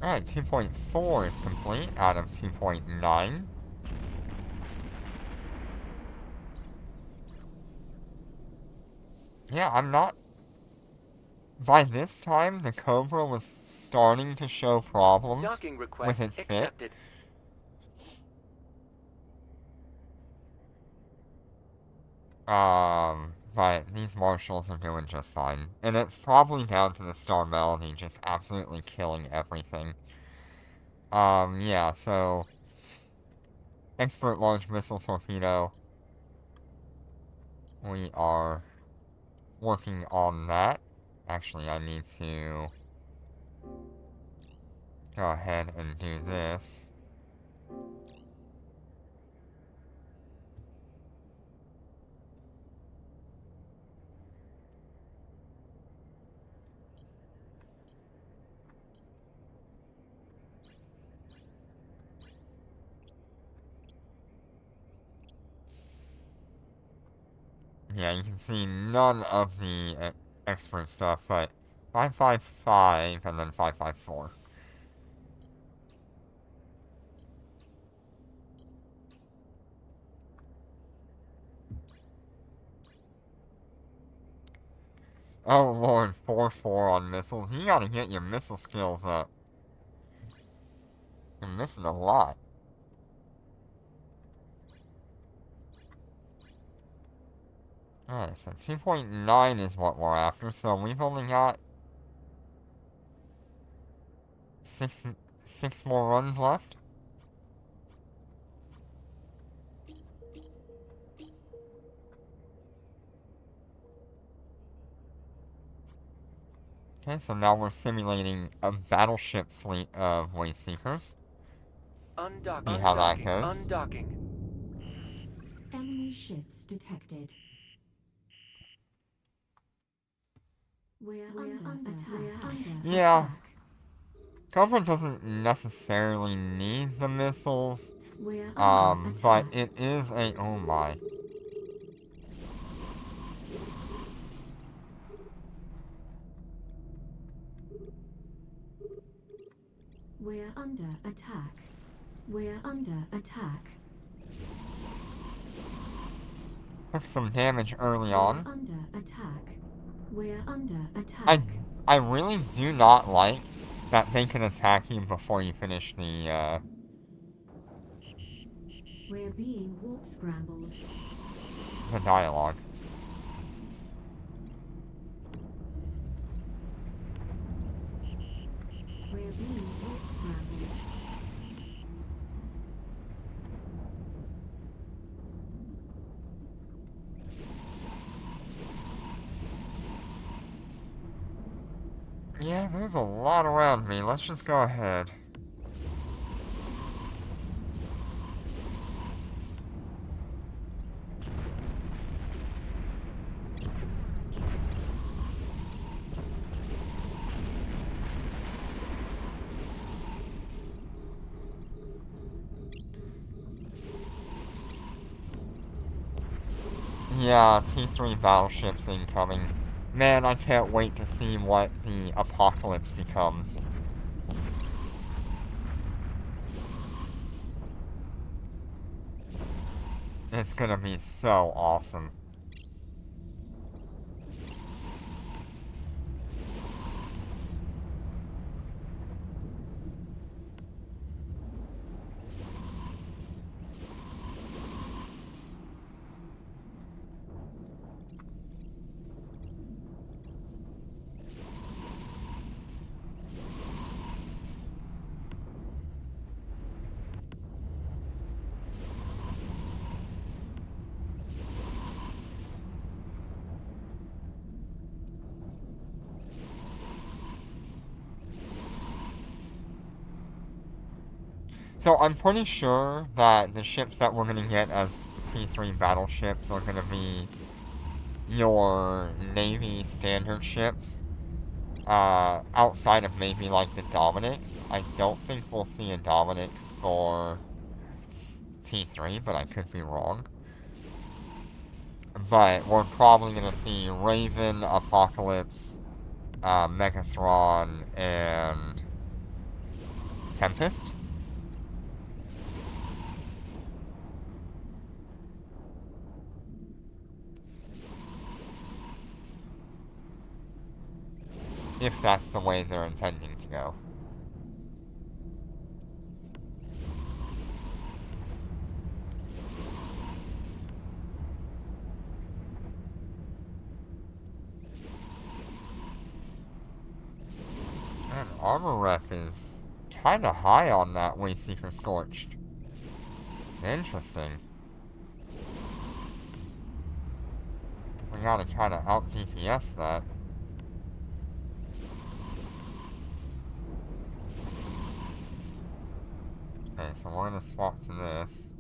Alright, 2.4 is complete out of 2.9. Yeah, I'm not... By this time, the Cobra was starting to show problems Docking with request its fit. accepted. But these Marshals are doing just fine. And it's probably down to the Star Melody just absolutely killing everything. Yeah, so... Expert Large Missile Torpedo. We are working on that. Actually, I need to go ahead and do this. Yeah, you can see none of the expert stuff, but 555 and then 554. Oh lord, 4-4 on missiles. You gotta get your missile skills up. You're missing a lot. Alright, so 2.9 is what we're after, so we've only got six more runs left. Okay, so now we're simulating a battleship fleet of Wasteseekers. Undocking. See how that Undocking. goes. Undocking. Enemy ships detected. We're under attack. Yeah. Cobra doesn't necessarily need the missiles, We're under but attack. it is a oh my. We're under attack. We're under attack. Took some damage early We're on. under attack. We're under attack. I really do not like that they can attack you before you finish the We're being warp scrambled. dialogue. We're being warp scrambled. Yeah, there's a lot around me. Let's just go ahead. Yeah, T3 battleships incoming. Man, I can't wait to see what the apocalypse becomes. It's gonna be so awesome. So I'm pretty sure that the ships that we're gonna get as T3 battleships are gonna be your Navy standard ships. Outside of maybe like the Dominics. I don't think we'll see a Dominics for T3, but I could be wrong. But we're probably gonna see Raven, Apocalypse, Megathron, and Tempest. If that's the way they're intending to go. And armor ref is kinda high on that Wasteseeker Scorched. Interesting. We gotta kinda out DPS that. Okay, so we're gonna swap to this.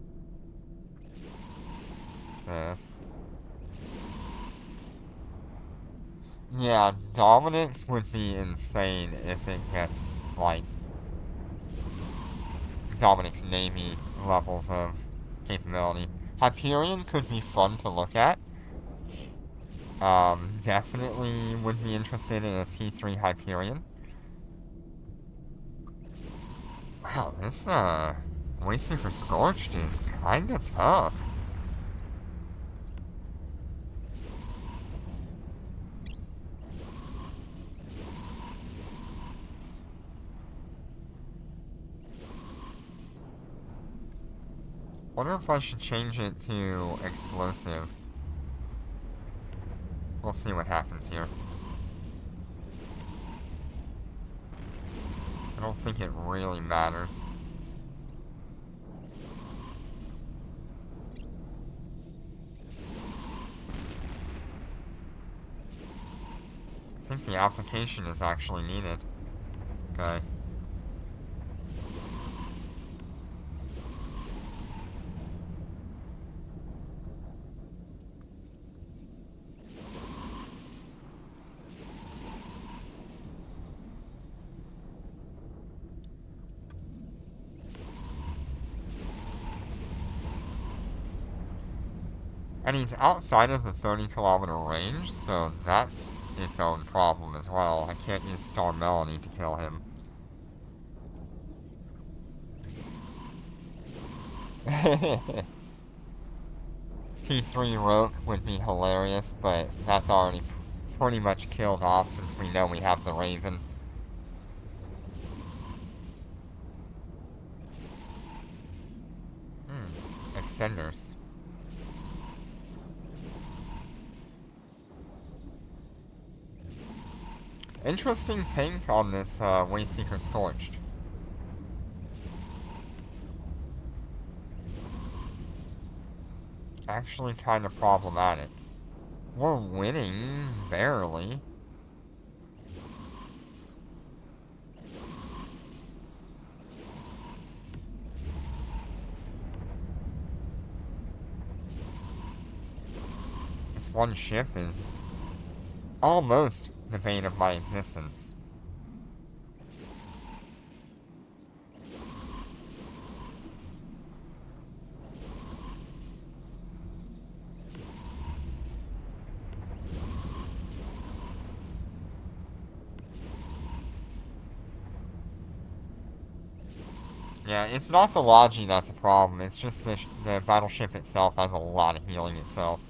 This. Yeah, Dominic's would be insane if it gets, like, Dominic's Navy levels of capability. Hyperion could be fun to look at. Definitely would be interested in a T3 Hyperion. Wow, this, Wasteseeker Scorched is kinda tough. Wonder if I should change it to explosive. We'll see what happens here. I don't think it really matters. I think the application is actually needed. Okay. And he's outside of the 30-kilometer range, so that's its own problem as well. I can't use Star Melanie to kill him. T3 Rogue would be hilarious, but that's already pretty much killed off since we know we have the Raven. Extenders. Interesting take on this Wasteseeker Scorched. Actually kind of problematic. We're winning, barely. This one ship is almost the bane of my existence. Yeah, it's not the Logi that's a problem, it's just the battleship itself has a lot of healing itself.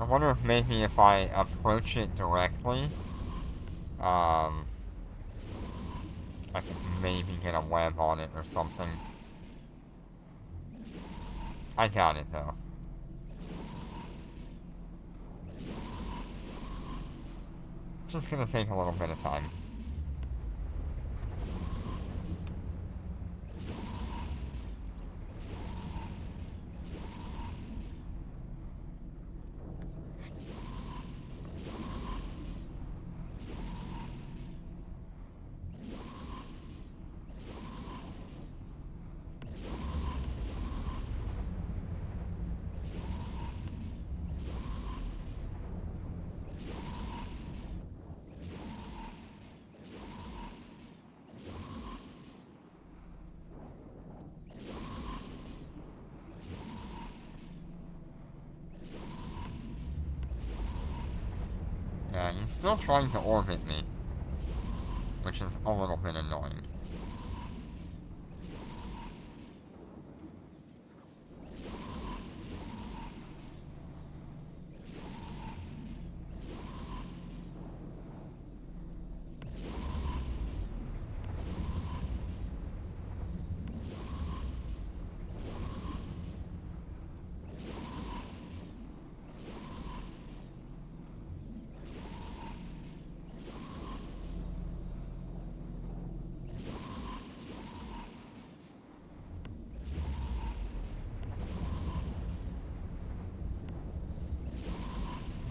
I wonder if maybe if I approach it directly, I could maybe get a web on it or something. I doubt it though. Just gonna take a little bit of time. Yeah, he's still trying to orbit me, which is a little bit annoying.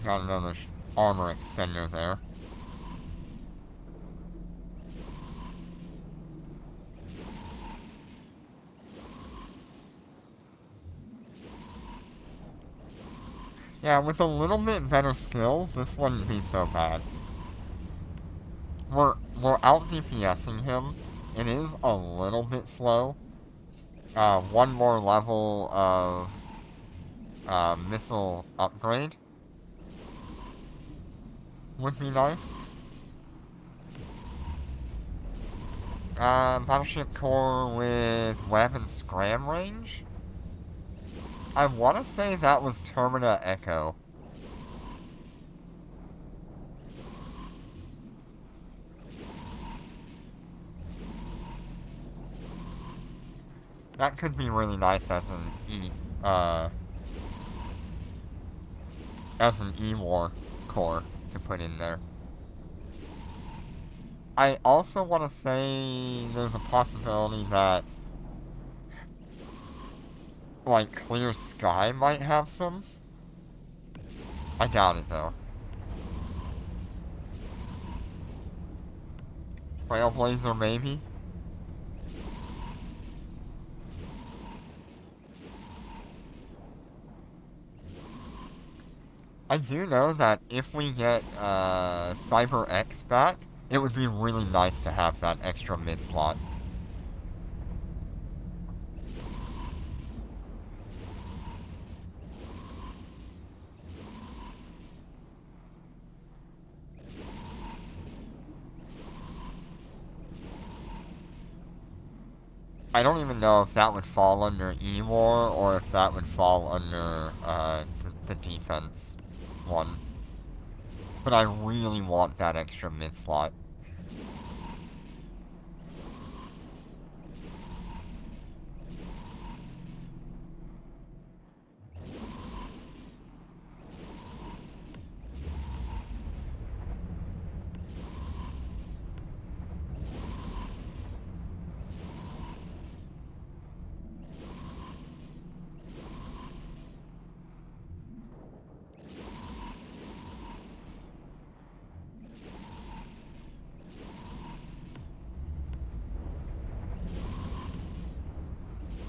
Got another armor extender there. Yeah, with a little bit better skills, this wouldn't be so bad. We're out DPSing him. It is a little bit slow. One more level of missile upgrade. would be nice. Battleship core with weapon scram range? I want to say that was Termina Echo. That could be really nice as an E-War core to put in there. I also want to say there's a possibility that, like, Clear Sky might have some. I doubt it, though. Trailblazer, maybe? I do know that if we get Cyber X back, it would be really nice to have that extra mid-slot. I don't even know if that would fall under E-War or if that would fall under the defense one. But I really want that extra mid-slot.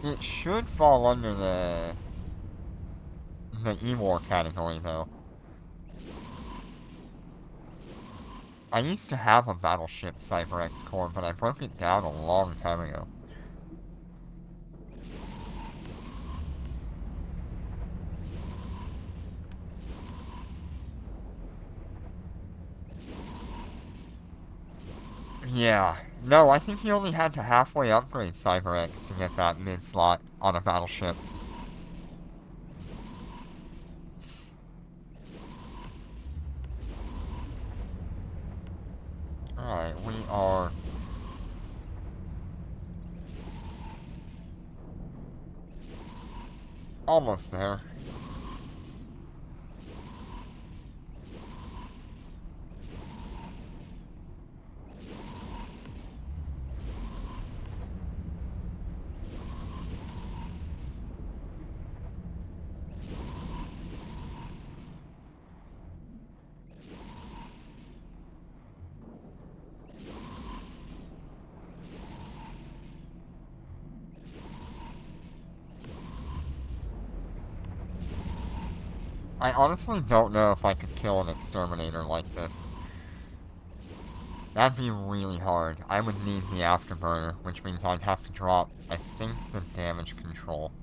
It should fall under the E-War category, though. I used to have a Battleship Cyber X core, but I broke it down a long time ago. Yeah. No, I think you only had to halfway upgrade Cyber X to get that mid-slot on a battleship. Alright, we are... almost there. I honestly don't know if I could kill an exterminator like this. That'd be really hard. I would need the afterburner, which means I'd have to drop, I think, the damage control.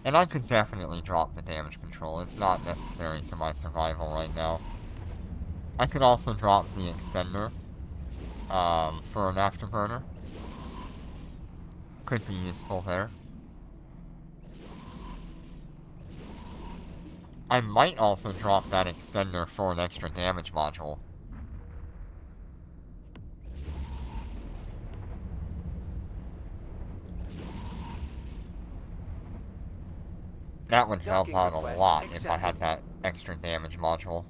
And I could definitely drop the damage control. It's not necessary to my survival right now. I could also drop the extender for an afterburner. Could be useful there. I might also drop that extender for an extra damage module. That would help out a lot if I had that extra damage module.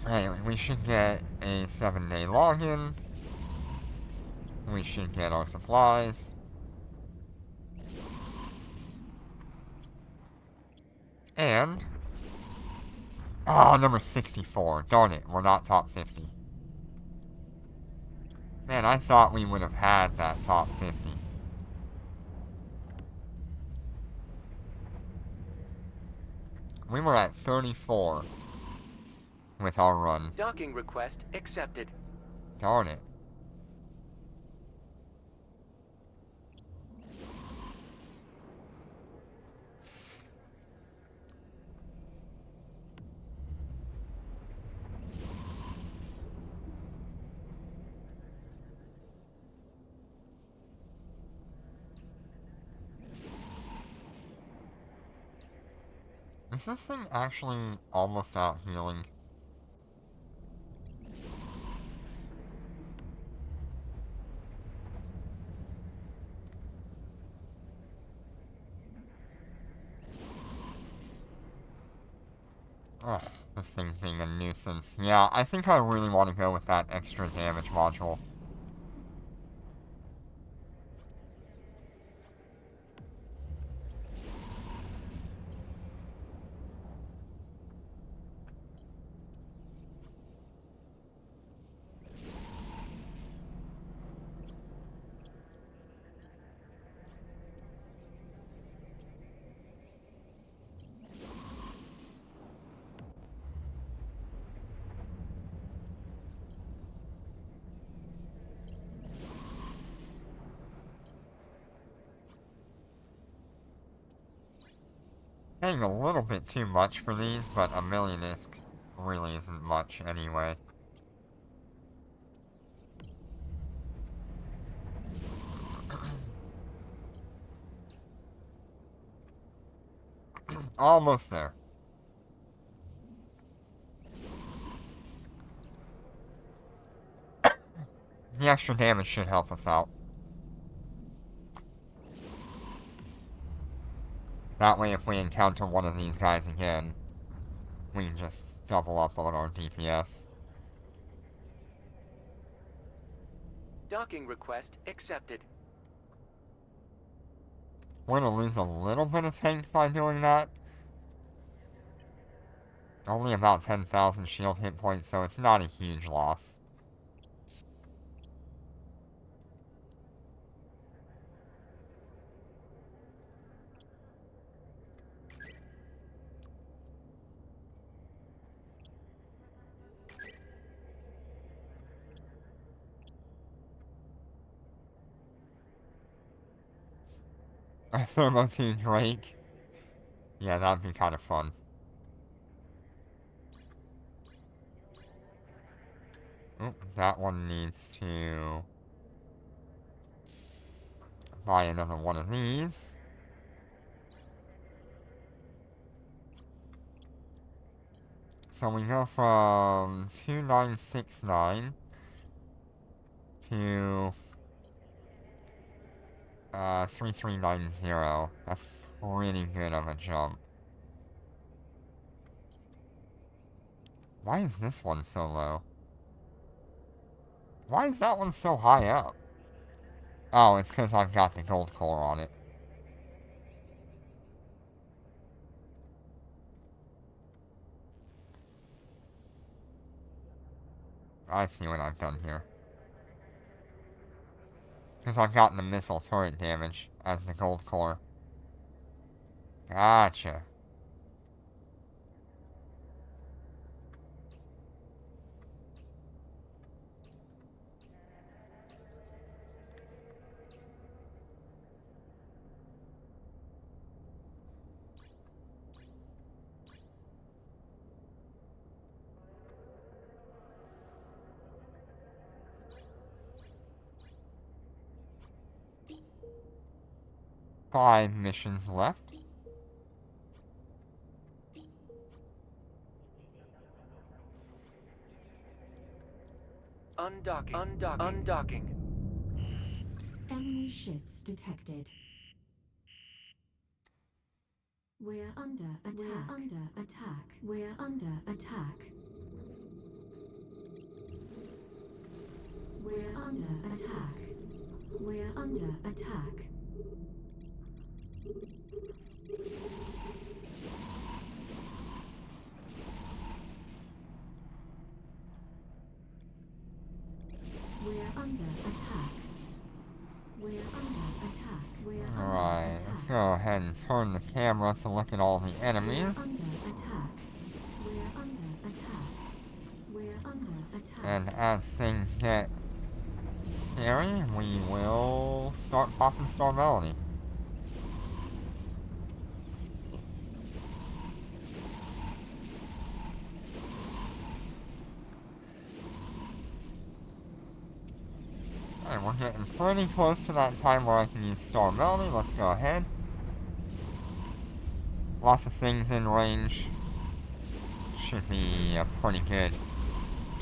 Anyway, we should get a 7-day login. We should get our supplies. And... oh, number 64. Darn it, we're not top 50. Man, I thought we would have had that top 50. We were at 34 with our run. Docking request accepted. Darn it. Is this thing actually almost out healing? Ugh, this thing's being a nuisance. Yeah, I think I really want to go with that extra damage module. Paying a little bit too much for these, but a million ISK really isn't much anyway. Almost there. The extra damage should help us out. That way, if we encounter one of these guys again, we can just double up on our DPS. Docking request accepted. We're gonna lose a little bit of tank by doing that. Only about 10,000 shield hit points, so it's not a huge loss. A Thermo 2 Drake. Yeah, that'd be kind of fun. Oop, that one needs to buy another one of these. So we go from 2969 to 3390. That's pretty good of a jump. Why is this one so low? Why is that one so high up? Oh, it's because I've got the gold core on it. I see what I've done here. Because I've gotten the missile turret damage as the gold core. Gotcha. Five missions left. Undocking. Enemy ships detected. We're under attack. We're under attack. We're under attack. We're under attack. We're under attack. We're under attack. We're under Alright, attack. let's go ahead and turn the camera to look at all the enemies. We're under attack. We're under attack. We're under attack. And as things get scary, we will start popping Star Melody. Alright, we're getting pretty close to that time where I can use Star Melody. Let's go ahead. lots of things in range. Should be a pretty good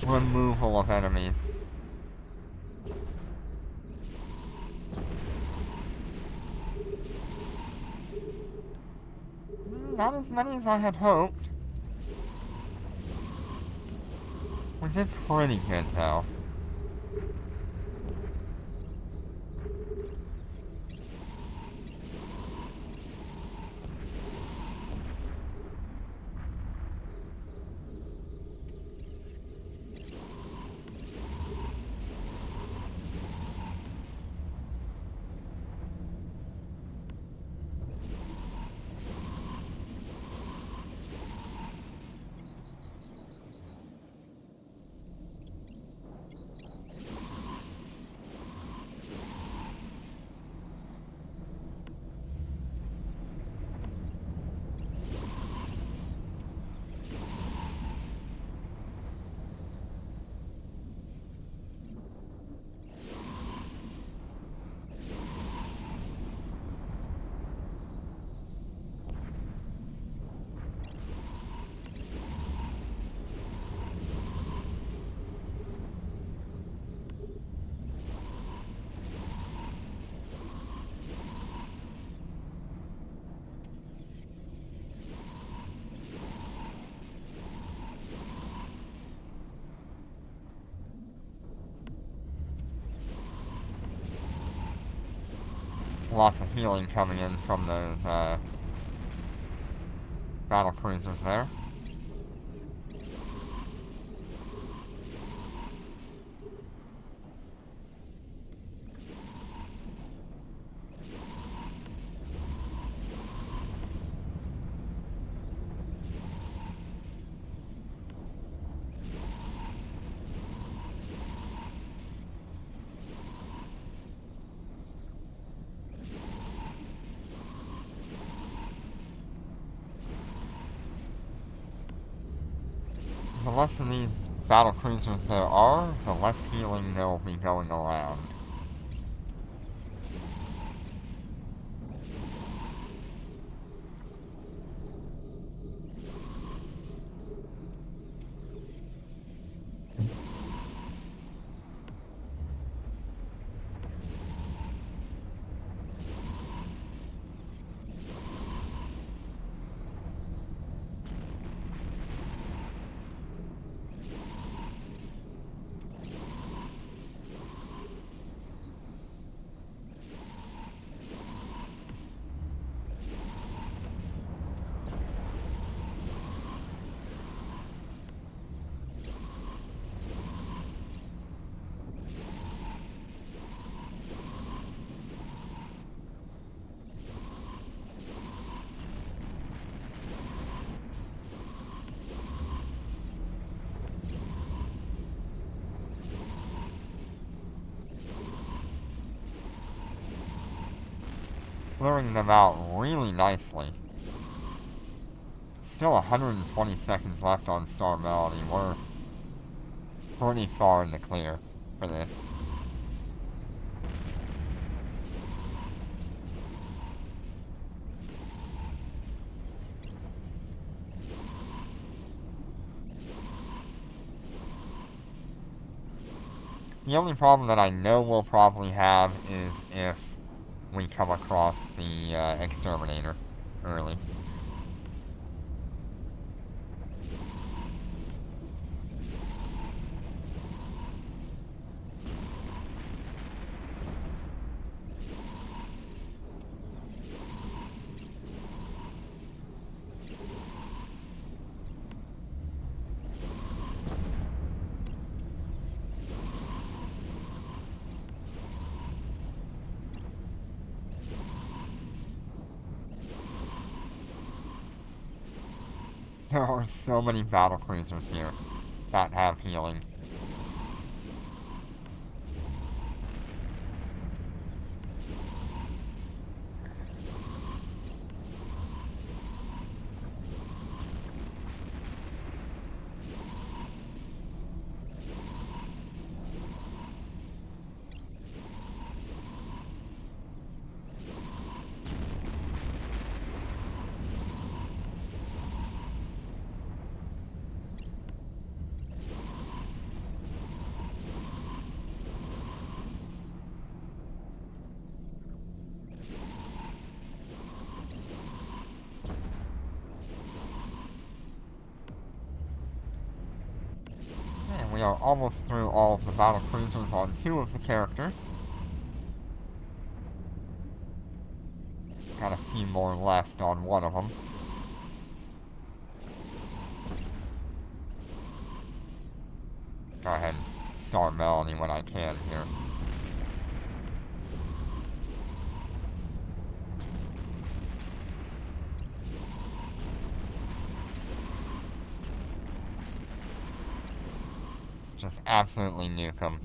removal of enemies. Not as many as I had hoped. We did pretty good though. Lots of healing coming in from those battle cruisers there. The less of these battle cruisers there are, the less healing there will be going around. Clearing them out really nicely. Still 120 seconds left on Star Melody. We're pretty far in the clear for this. The only problem that I know we'll probably have is if we come across the exterminator early. There are so many battle cruisers here that have healing. are almost through all of the battle cruisers on 2 of the characters. Got a few more left on 1 of them. Go ahead and start Melanie when I can here. Just absolutely nuke them.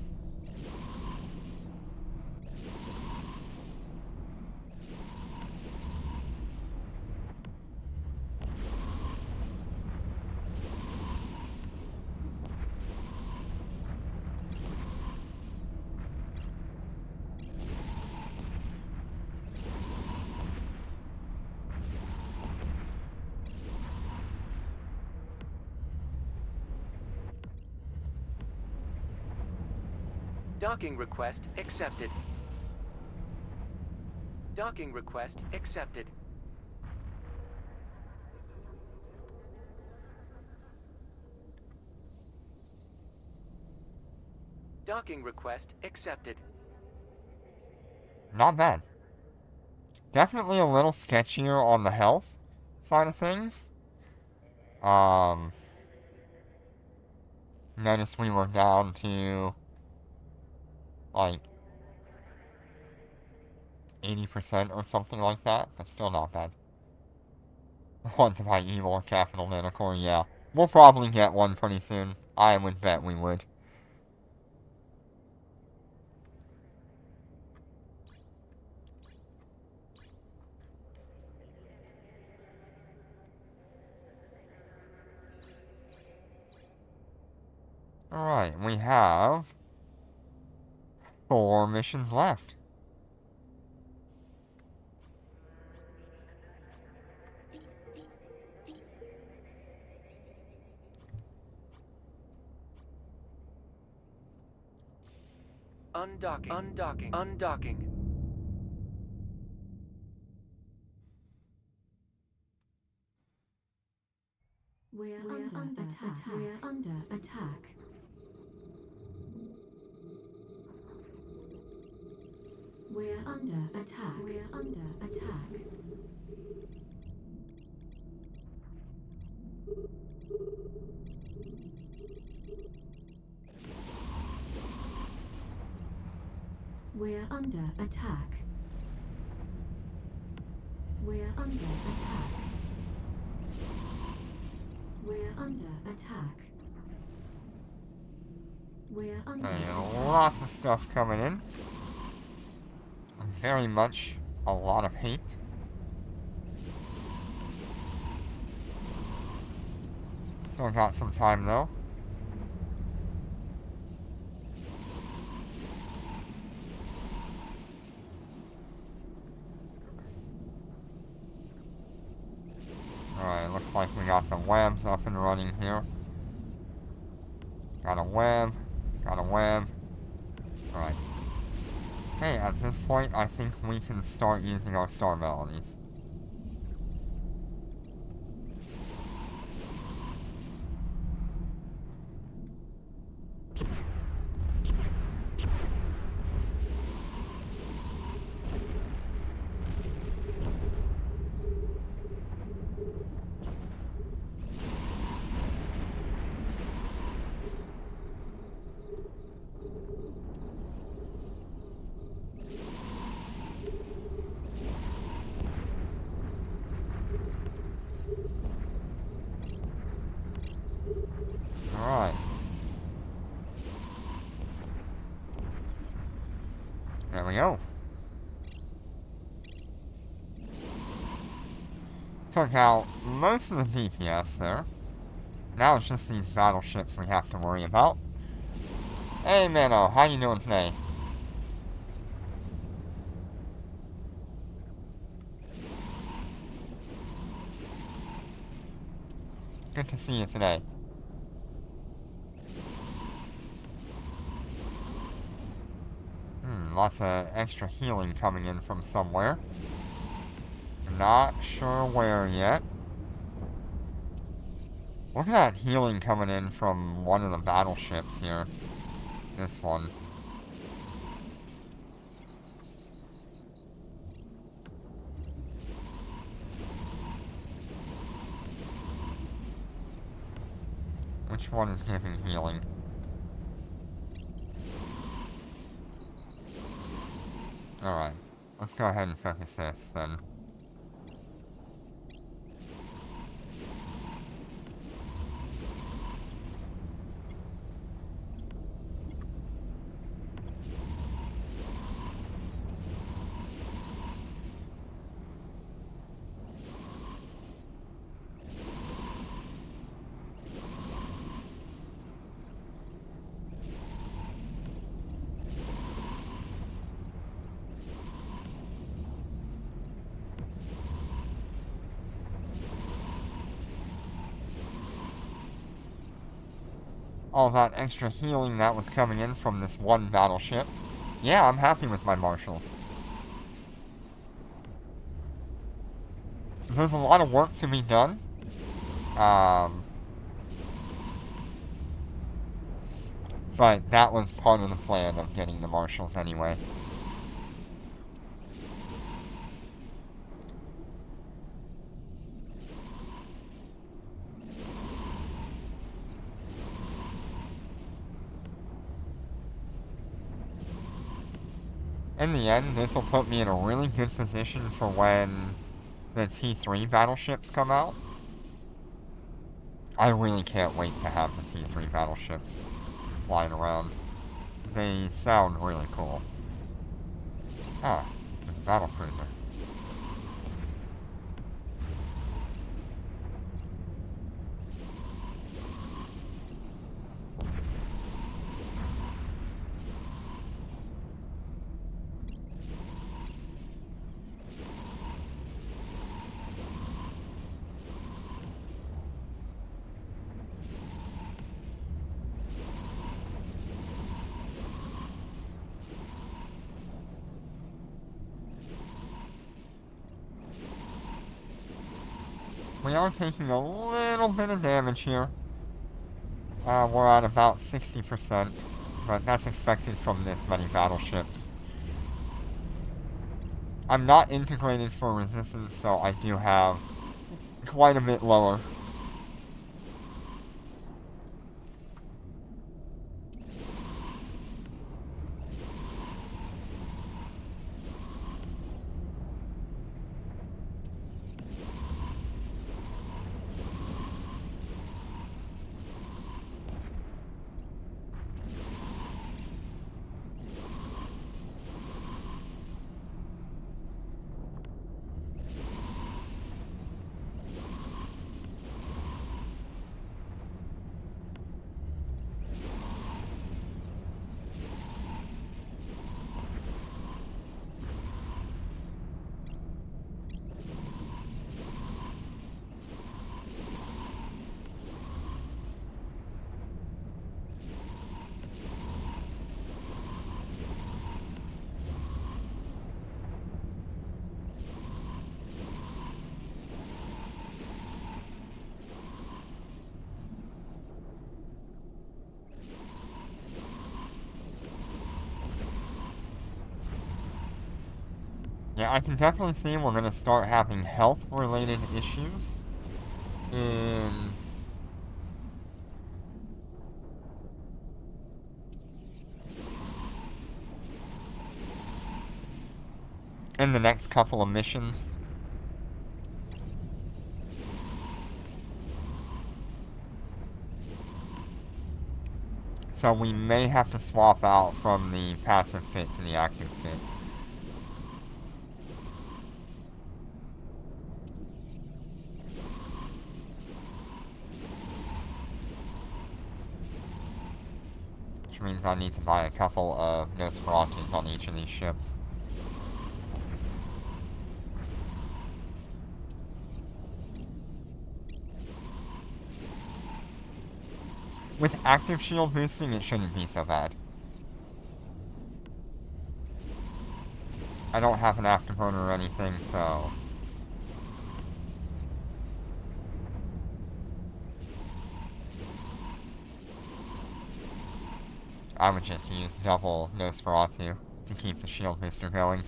Docking request accepted. Docking request accepted. Docking request accepted. Not bad. Definitely a little sketchier on the health side of things. Notice we were down to like 80% or something like that, but still not bad. Want to buy evil or capital Nanocore? Yeah. We'll probably get one pretty soon. I would bet we would. Alright, we have 4 missions left. Undocking. Undocking. Undocking. We're under attack. We're under attack. We're under attack. We're under attack. We're under attack. We're under attack. We're under attack. We're under attack. Lots of stuff coming in. Very much a lot of hate. Still got some time though. Alright, looks like we got the webs up and running here. Got a web. Got a web. Alright. Hey, at this point, I think we can start using our star melodies. Alright. There we go. Took out most of the DPS there. Now it's just these battleships we have to worry about. Hey Mano, how you doing today? Good to see you today. Lots of extra healing coming in from somewhere. Not sure where yet. Look at that healing coming in from one of the battleships here. This one. Which one is giving healing? Alright. Let's go ahead and focus this, then. All that extra healing that was coming in from this one battleship. Yeah, I'm happy with my Marshals. There's a lot of work to be done. But that was part of the plan of getting the Marshals anyway. In the end, this will put me in a really good position for when the T3 battleships come out. I really can't wait to have the T3 battleships flying around. They sound really cool. Ah, there's a battlecruiser. We are taking a little bit of damage here. We're at about 60%, but that's expected from this many battleships. I'm not integrated for resistance, so I do have quite a bit lower. Yeah, I can definitely see we're going to start having health-related issues in the next couple of missions. So we may have to swap out from the passive fit to the active fit. Which means I need to buy a couple of Nosferatus on each of these ships. With active shield boosting, it shouldn't be so bad. I don't have an afterburner or anything, so... I would just use double Nosferatu to keep the shield booster going.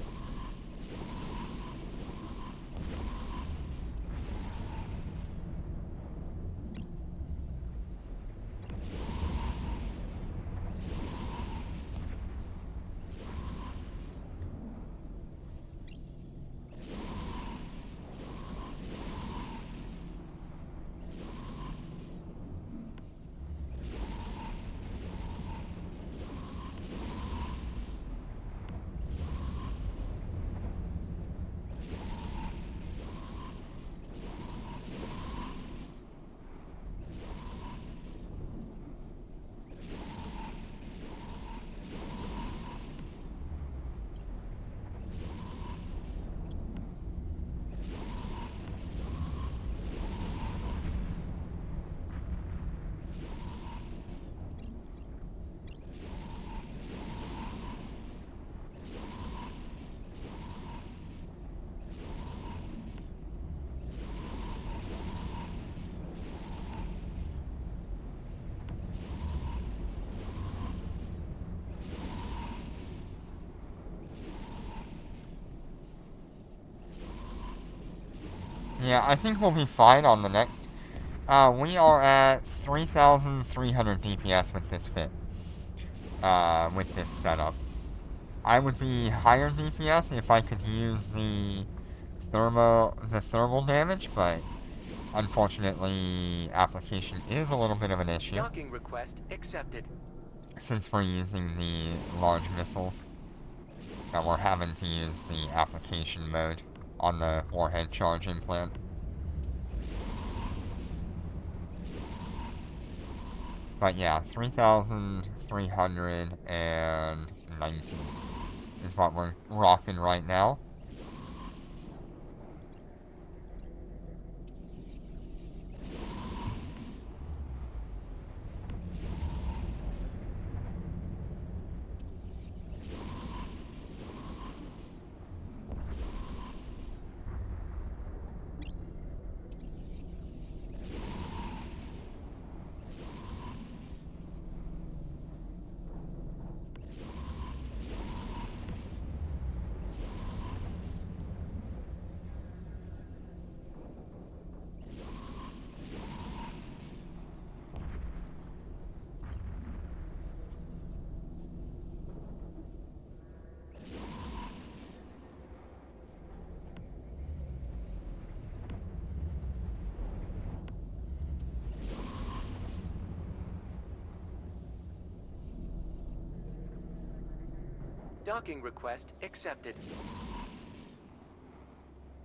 Yeah, I think we'll be fine on the next. We are at 3,300 DPS with this fit. With this setup. I would be higher DPS if I could use the thermal damage, but unfortunately, application is a little bit of an issue. Docking request accepted. Since we're using the large missiles, that we're having to use the application mode on the warhead charge implant. But yeah, 3,390 is what we're rocking right now. Docking request accepted.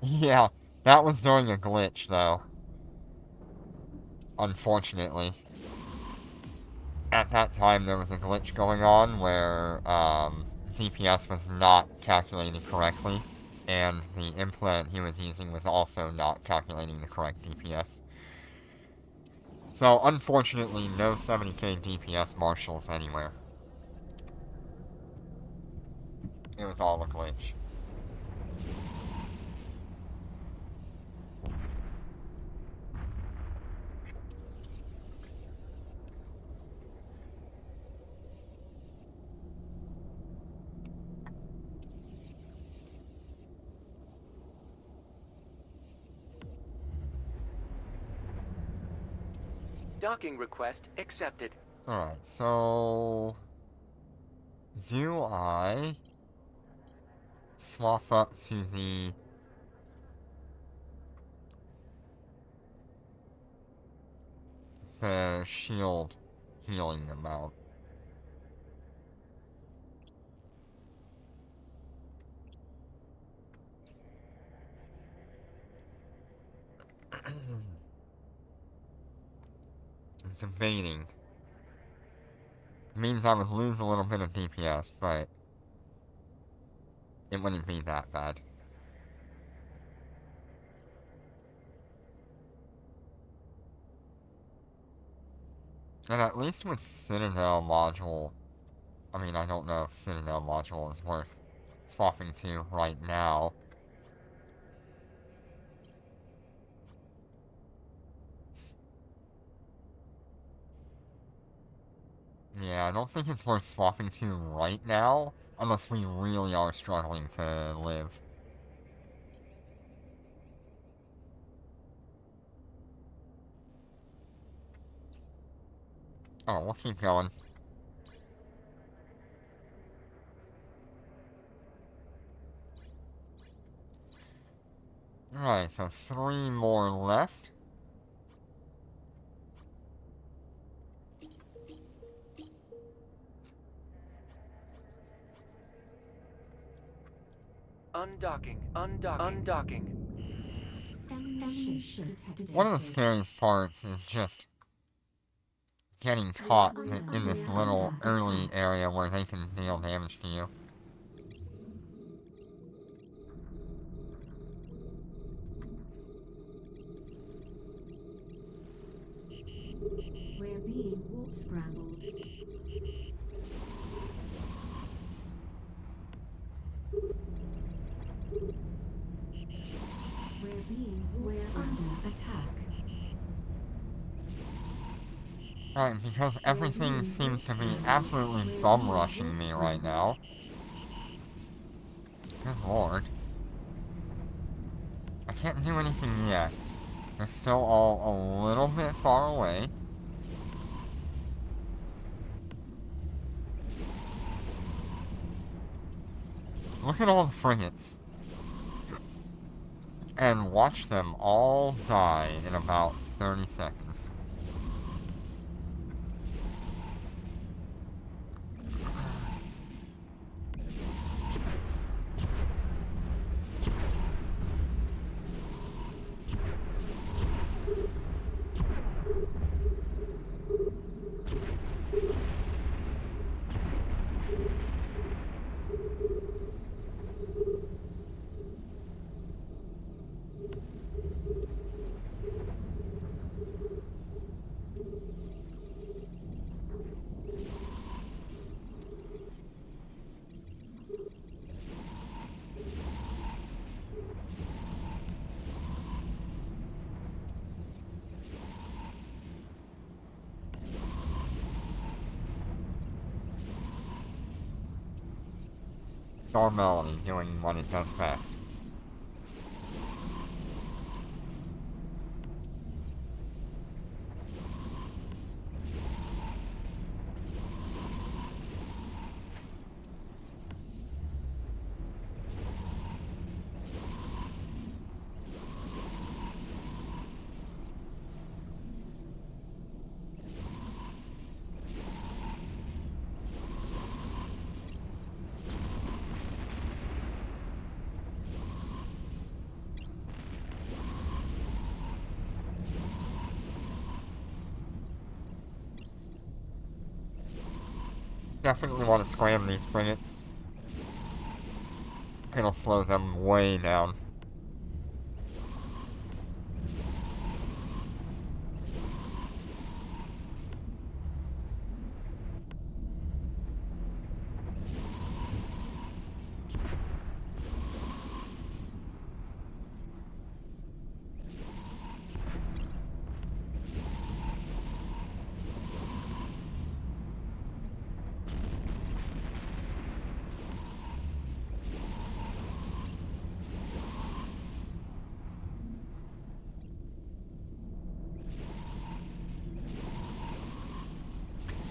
Yeah, that was during a glitch, though. Unfortunately. At that time, there was a glitch going on where DPS was not calculated correctly, and the implant he was using was also not calculating the correct DPS. So, unfortunately, no 70k DPS Marshals anywhere. It was all a glitch. Docking request accepted. Alright, so... do I swap up to the shield healing amount? Debating. Means I would lose a little bit of DPS, but it wouldn't be that bad. And at least with Citadel module, I mean, I don't know if Citadel module is worth swapping to right now. Yeah, I don't think it's worth swapping to right now, unless we really are struggling to live. Oh, we'll keep going. Alright, so 3 more left. Undocking. Enemy ships detected. One of the scariest parts is just getting caught in this little early area where they can deal damage to you. We're being warp scrambled. We're under attack. Alright, because everything seems to be absolutely bum rushing me right now. Good lord. I can't do anything yet. They're still all a little bit far away. Look at all the frigates. And watch them all die in about 30 seconds. Normality doing what it does best. Definitely want to scram these frigates. It'll slow them way down.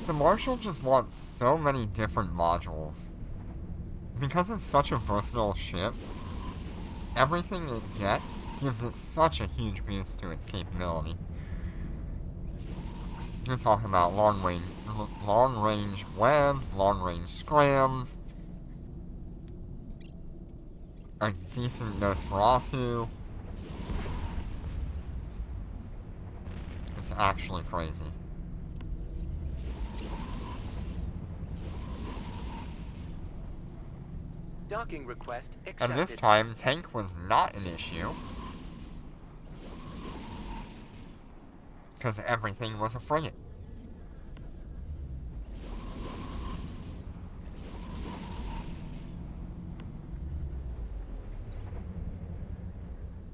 The Marshal just wants so many different modules. Because it's such a versatile ship, everything it gets gives it such a huge boost to its capability. You're talking about long range webs, long range scrams, a decent Nosferatu. It's actually crazy. Docking request accepted. And this time, tank was not an issue. Because everything was a frigate.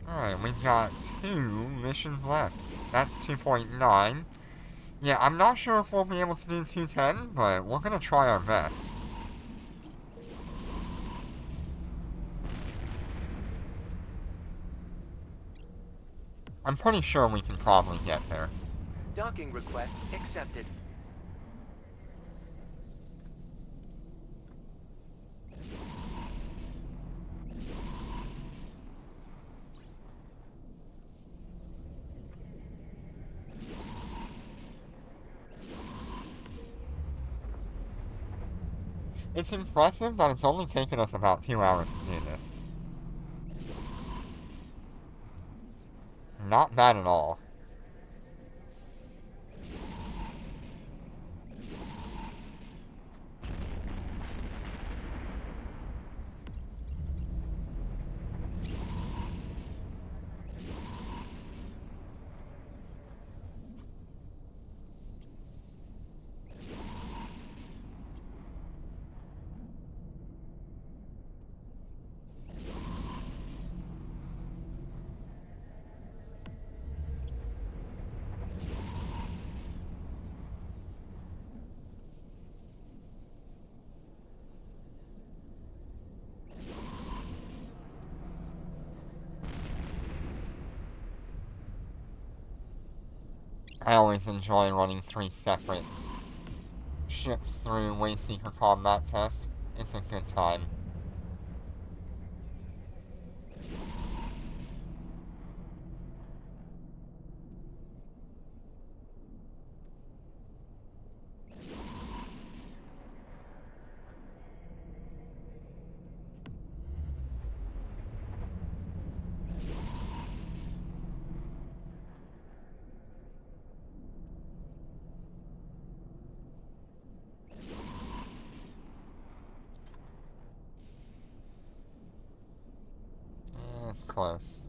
Alright, we've got 2 missions left. That's 2.9. Yeah, I'm not sure if we'll be able to do 210, but we're gonna try our best. I'm pretty sure we can probably get there. Docking request accepted. It's impressive that it's only taken us about 2 hours to do this. Not bad at all. I always enjoy running 3 separate ships through Wasteseeker combat test. It's a good time. It's close.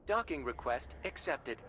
Docking request accepted.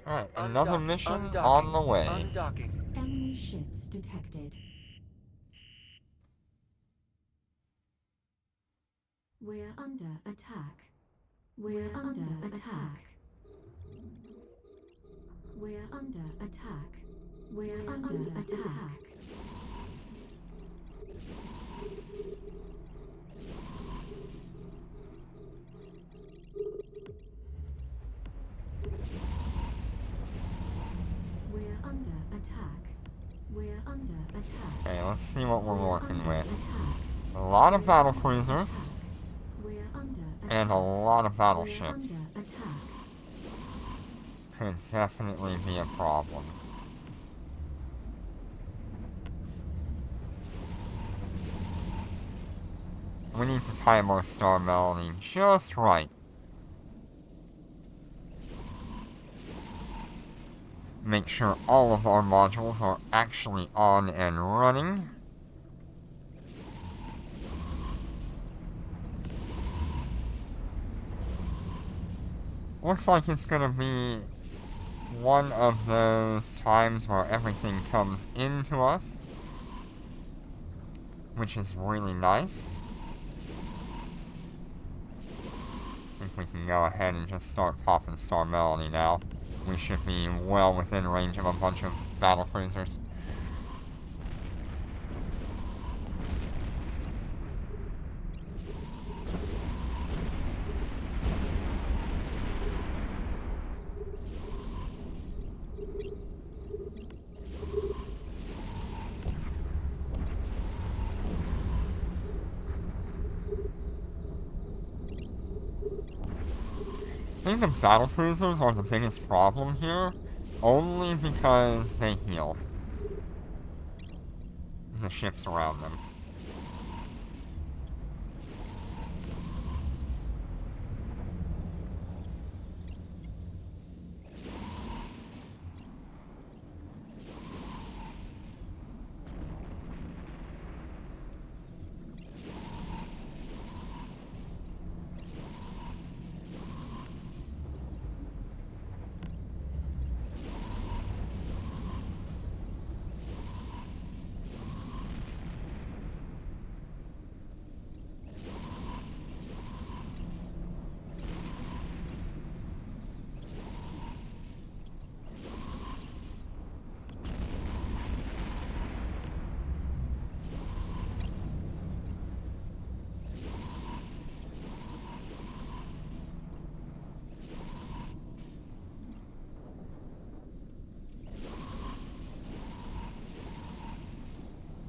Alright, another Undocking. mission Undocking. on the way. Undocking. Enemy ships detected. We're under attack. We're under attack. We're under attack. We're under attack. We're under attack. We're under attack. Okay, let's see what we're working under with. attack. A lot of battle cruisers We're under attack. and a lot of We're battleships. under attack. Could definitely be a problem. We need to time our star melody just right. Make sure all of our modules are actually on and running. Looks like it's gonna be one of those times where everything comes into us, which is really nice. I think we can go ahead and just start popping Star Melody now. We should be well within range of a bunch of battle cruisers. I think the battlecruisers are the biggest problem here, only because they heal the ships around them.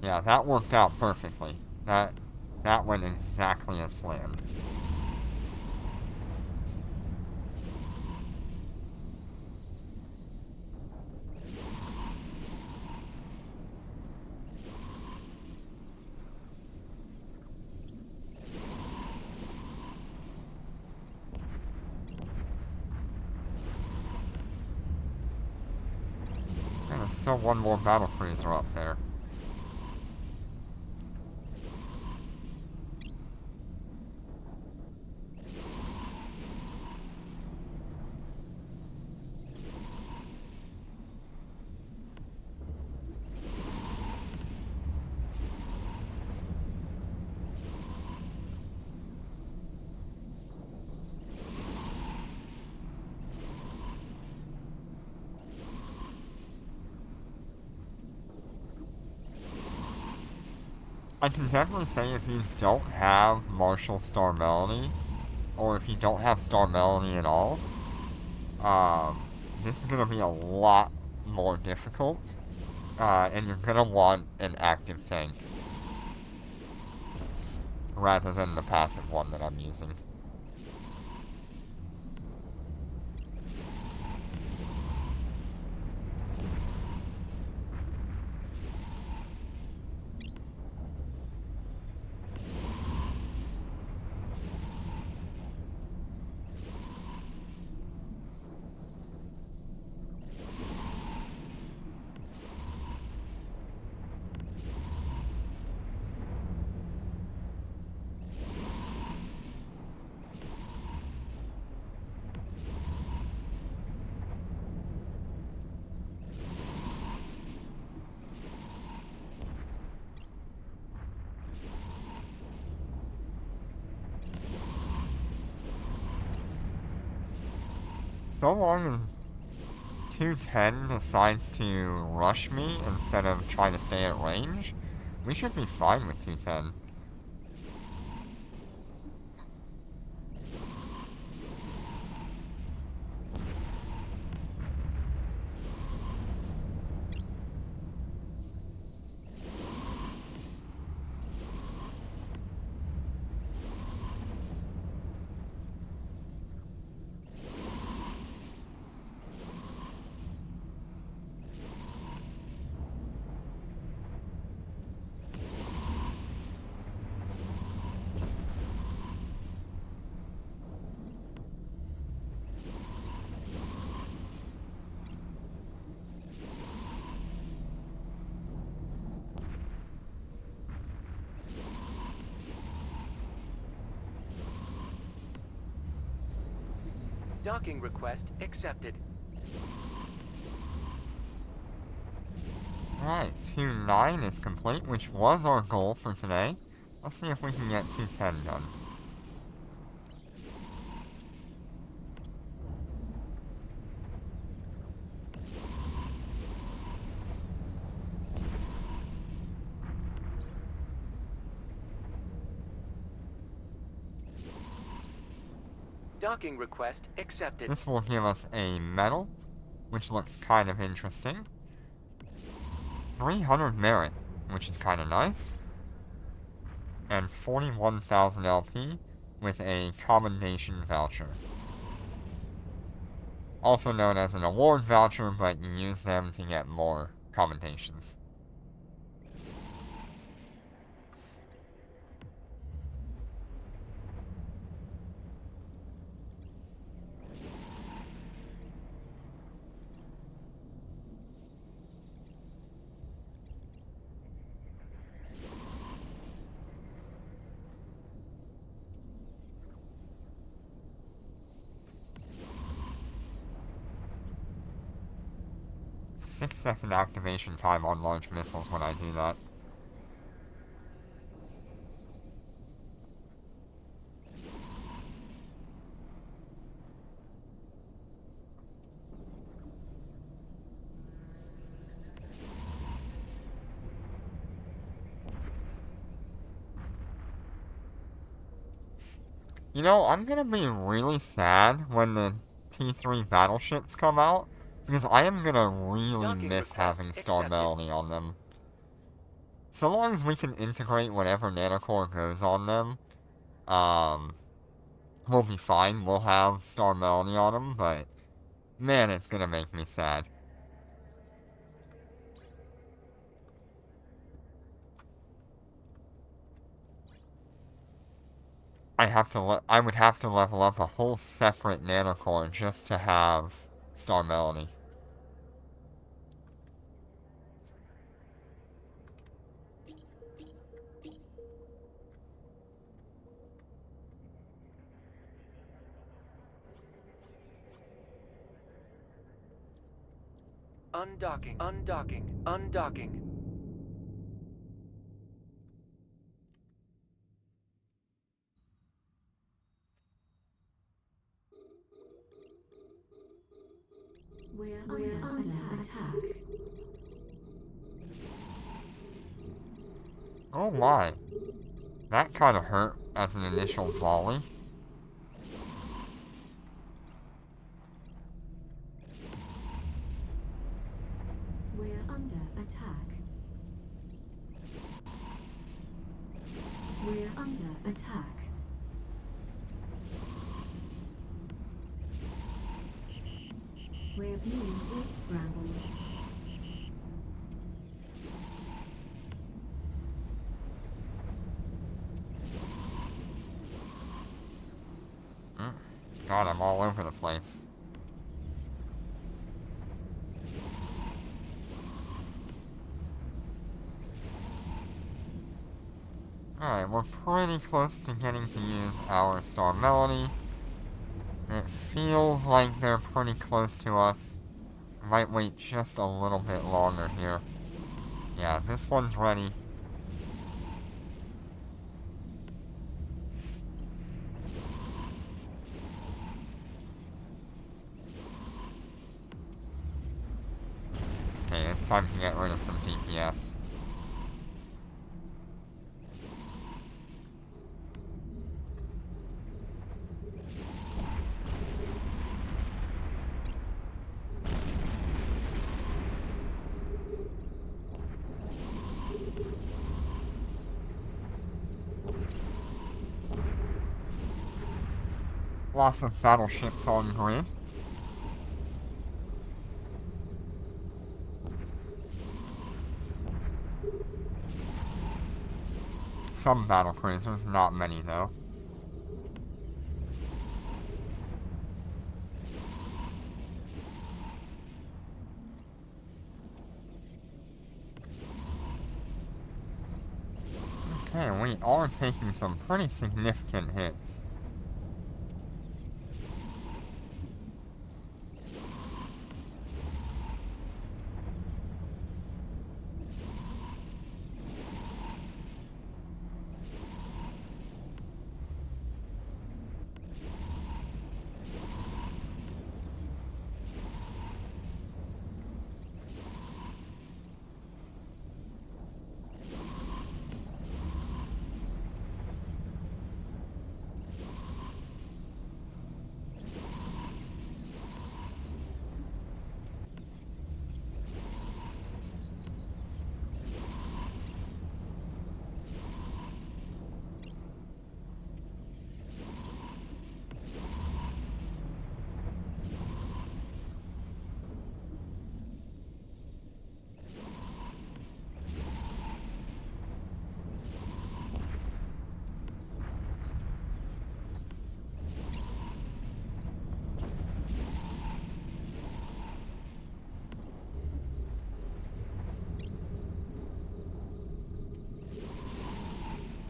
Yeah, that worked out perfectly. That went exactly as planned. And there's still one more battlecruiser up there. I can definitely say if you don't have Marshal Star Melody, or if you don't have Star Melody at all, this is going to be a lot more difficult, and you're going to want an active tank, rather than the passive one that I'm using. So long as 210 decides to rush me instead of trying to stay at range, we should be fine with 210. Docking request accepted. Alright, 2-9 is complete, which was our goal for today. Let's see if we can get 210 done. Docking request accepted. This will give us a medal, which looks kind of interesting. 300 merit, which is kind of nice. And 41,000 LP with a commendation voucher. also known as an award voucher, but you use them to get more commendations. Six-second activation time on launch missiles when I do that. You know, I'm gonna be really sad when the T3 battleships come out, because I am gonna really Docking miss request having Star accepted. Melanie on them. So long as we can integrate whatever nanocore goes on them, we'll be fine. We'll have Star Melanie on them, but man, it's gonna make me sad. I would have to level up a whole separate nanocore just to have Star Melanie. Undocking. Undocking. Undocking. We're under attack. Oh my. That kinda hurt as an initial volley. We're under attack. We're under attack. We're being warp scrambled. God, I'm all over the place. Alright, we're pretty close to getting to use our Star Melanie. It feels like they're pretty close to us. Might wait just a little bit longer here. Yeah, this one's ready. Okay, it's time to get rid of some DPS. Lots of battleships on grid. Some battle cruisers, not many though. Okay, we are taking some pretty significant hits.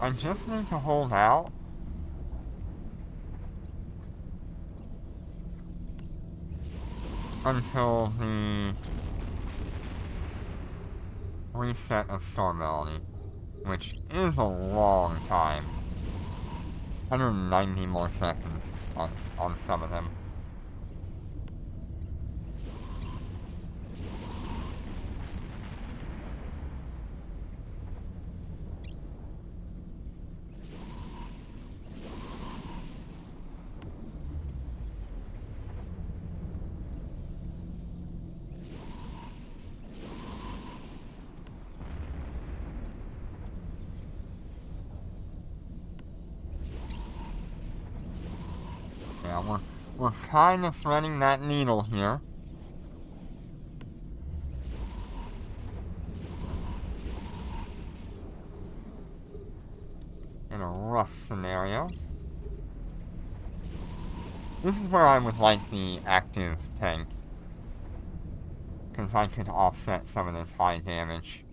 I just need to hold out. Until the reset of Storm Melody, which is a long time. 190 more seconds on some of them. Yeah, we're kind of threading that needle here. In a rough scenario. This is where I would like the active tank, because I could offset some of this high damage.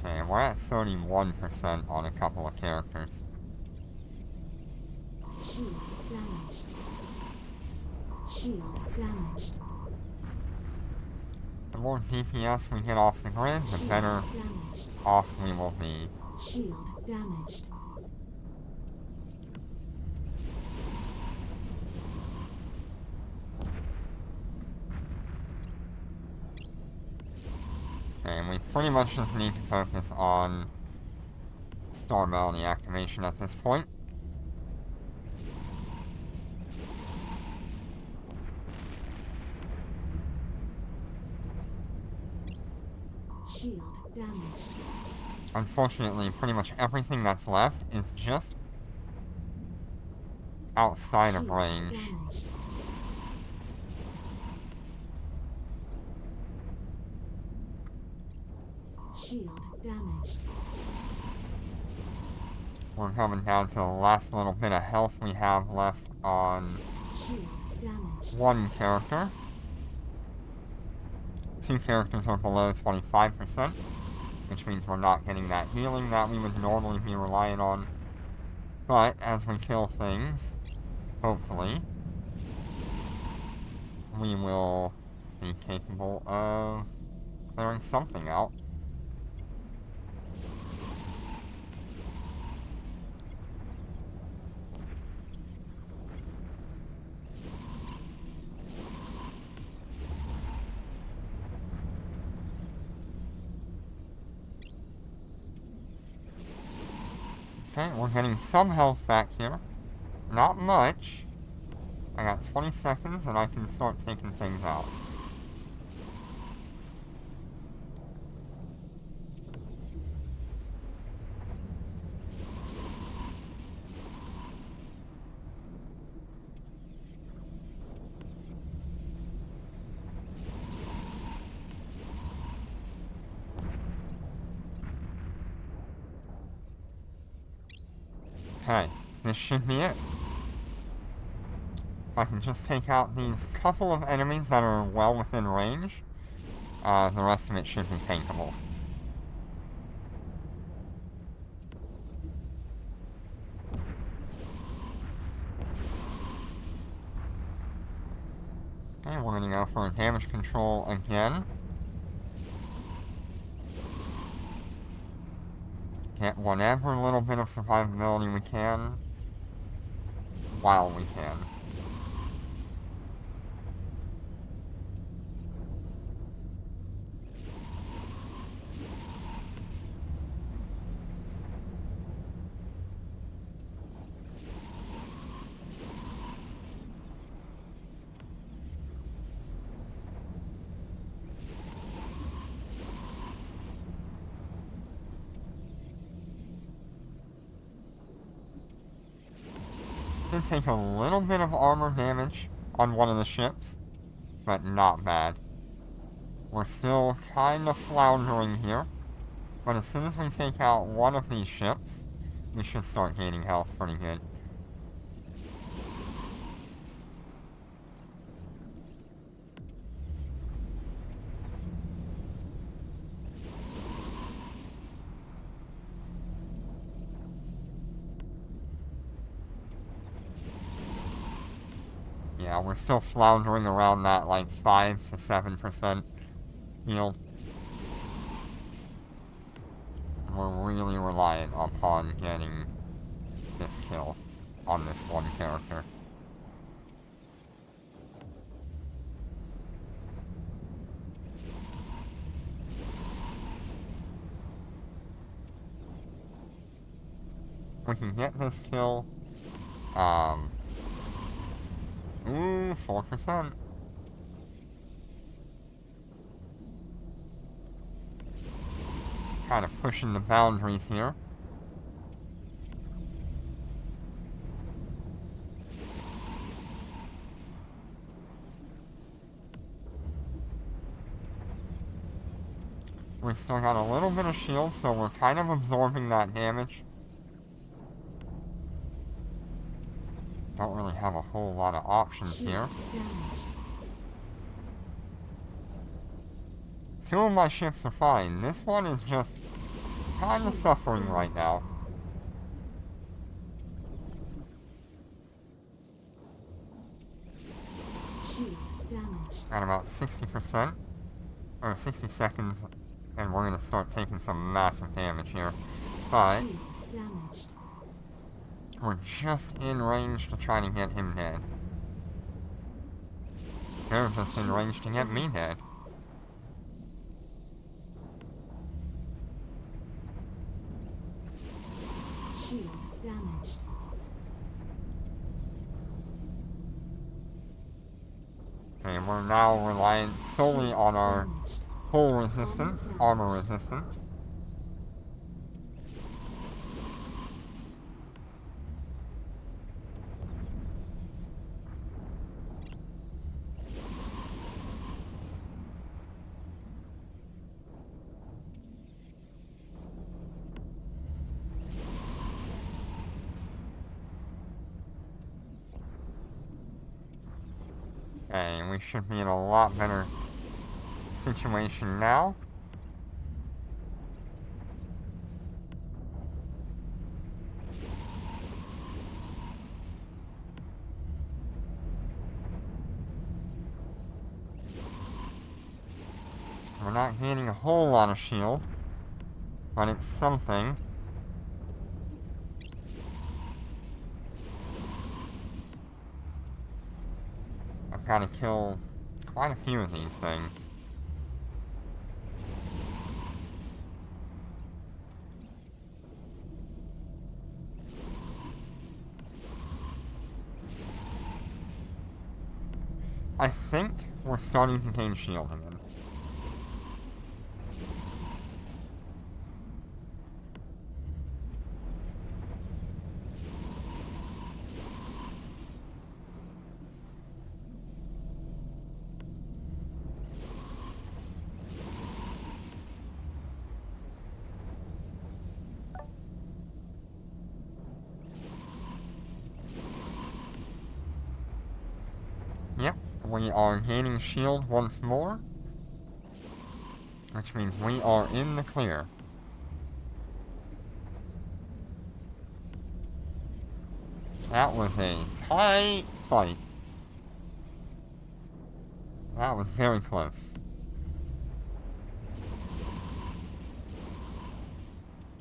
Okay, we're at 31% on a couple of characters. Shield damaged. Shield damaged. The more DPS we get off the grid, the better Damaged. off we will be. Shield damaged. Okay, and we pretty much just need to focus on Storm Melody activation at this point. Shield damaged. Unfortunately, pretty much everything that's left is just outside of Shield range. damaged. Shield damaged. We're coming down to the last little bit of health we have left on Shield damaged. one character. Two characters are below 25%, which means we're not getting that healing that we would normally be relying on. But as we kill things, hopefully, we will be capable of clearing something out. Okay, we're getting some health back here. Not much. I got 20 seconds and I can start taking things out. Okay, this should be it. If I can just take out these couple of enemies that are well within range, the rest of it should be tankable. Okay, we're gonna go for damage control again. Get whatever little bit of survivability we can, while we can. Did take a little bit of armor damage on one of the ships, but not bad. We're still kind of floundering here, but as soon as we take out one of these ships, we should start gaining health pretty good. Yeah, we're still floundering around that like 5 to 7% field. We're really reliant upon getting this kill on this one character. We can get this kill. Ooh, 4%. Kind of pushing the boundaries here. We still got a little bit of shield, so we're kind of absorbing that damage. Don't really have a whole lot of options here. Two of my ships are fine. This one is just kind of suffering right now. At about 60%, or 60 seconds, and we're gonna start taking some massive damage here. But we're just in range to try to get him dead. They're just in range to get me dead. Shield damaged. Okay, we're now reliant solely on our hull resistance, armor resistance. Okay, we should be in a lot better situation now. We're not gaining a whole lot of shield, but it's something. I've got to kill quite a few of these things. I think we're starting to gain shield again. Yep, we are gaining shield once more, which means we are in the clear. That was a tight fight. That was very close.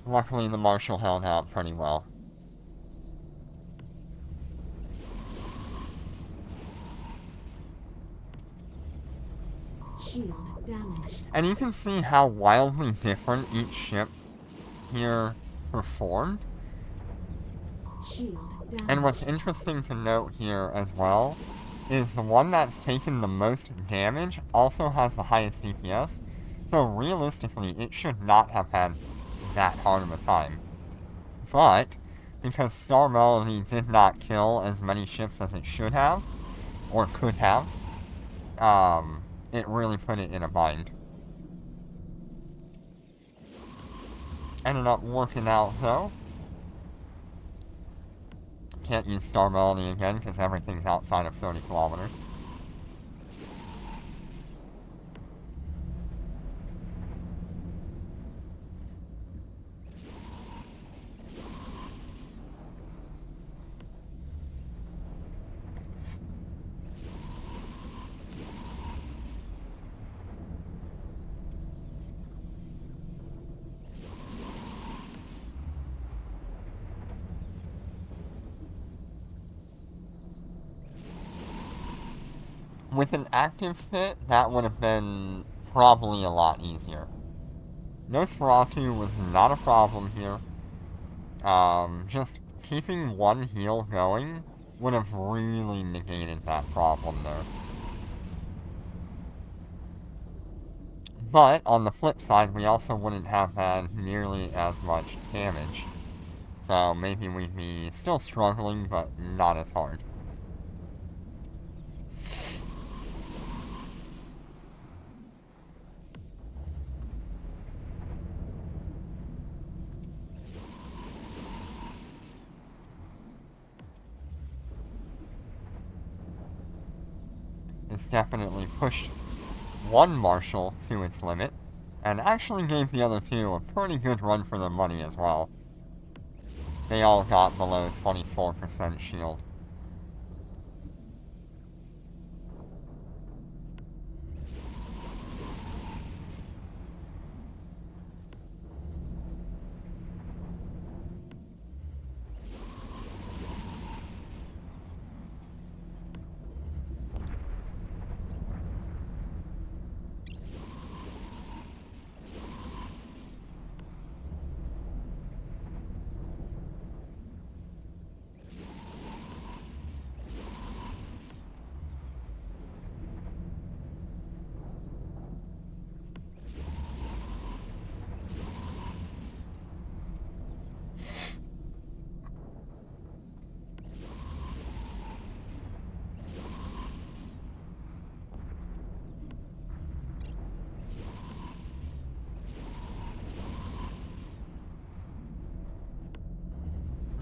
Luckily, the Marshal held out pretty well. Shield damaged. And you can see how wildly different each ship here performed. Shield damaged. And what's interesting to note here as well is the one that's taken the most damage also has the highest DPS. So realistically, it should not have had that hard of a time. But because Star Melody did not kill as many ships as it should have, or could have, it really put it in a bind. Ended up working out though. Can't use Star Melody again because everything's outside of 30 kilometers. With an active fit, that would have been probably a lot easier. Nosferatu was not a problem here. Just keeping one heal going would have really negated that problem there. But, on the flip side, we also wouldn't have had nearly as much damage. So maybe we'd be still struggling, but not as hard. It's definitely pushed one Marshal to its limit, and actually gave the other two a pretty good run for their money as well. They all got below 24% shield.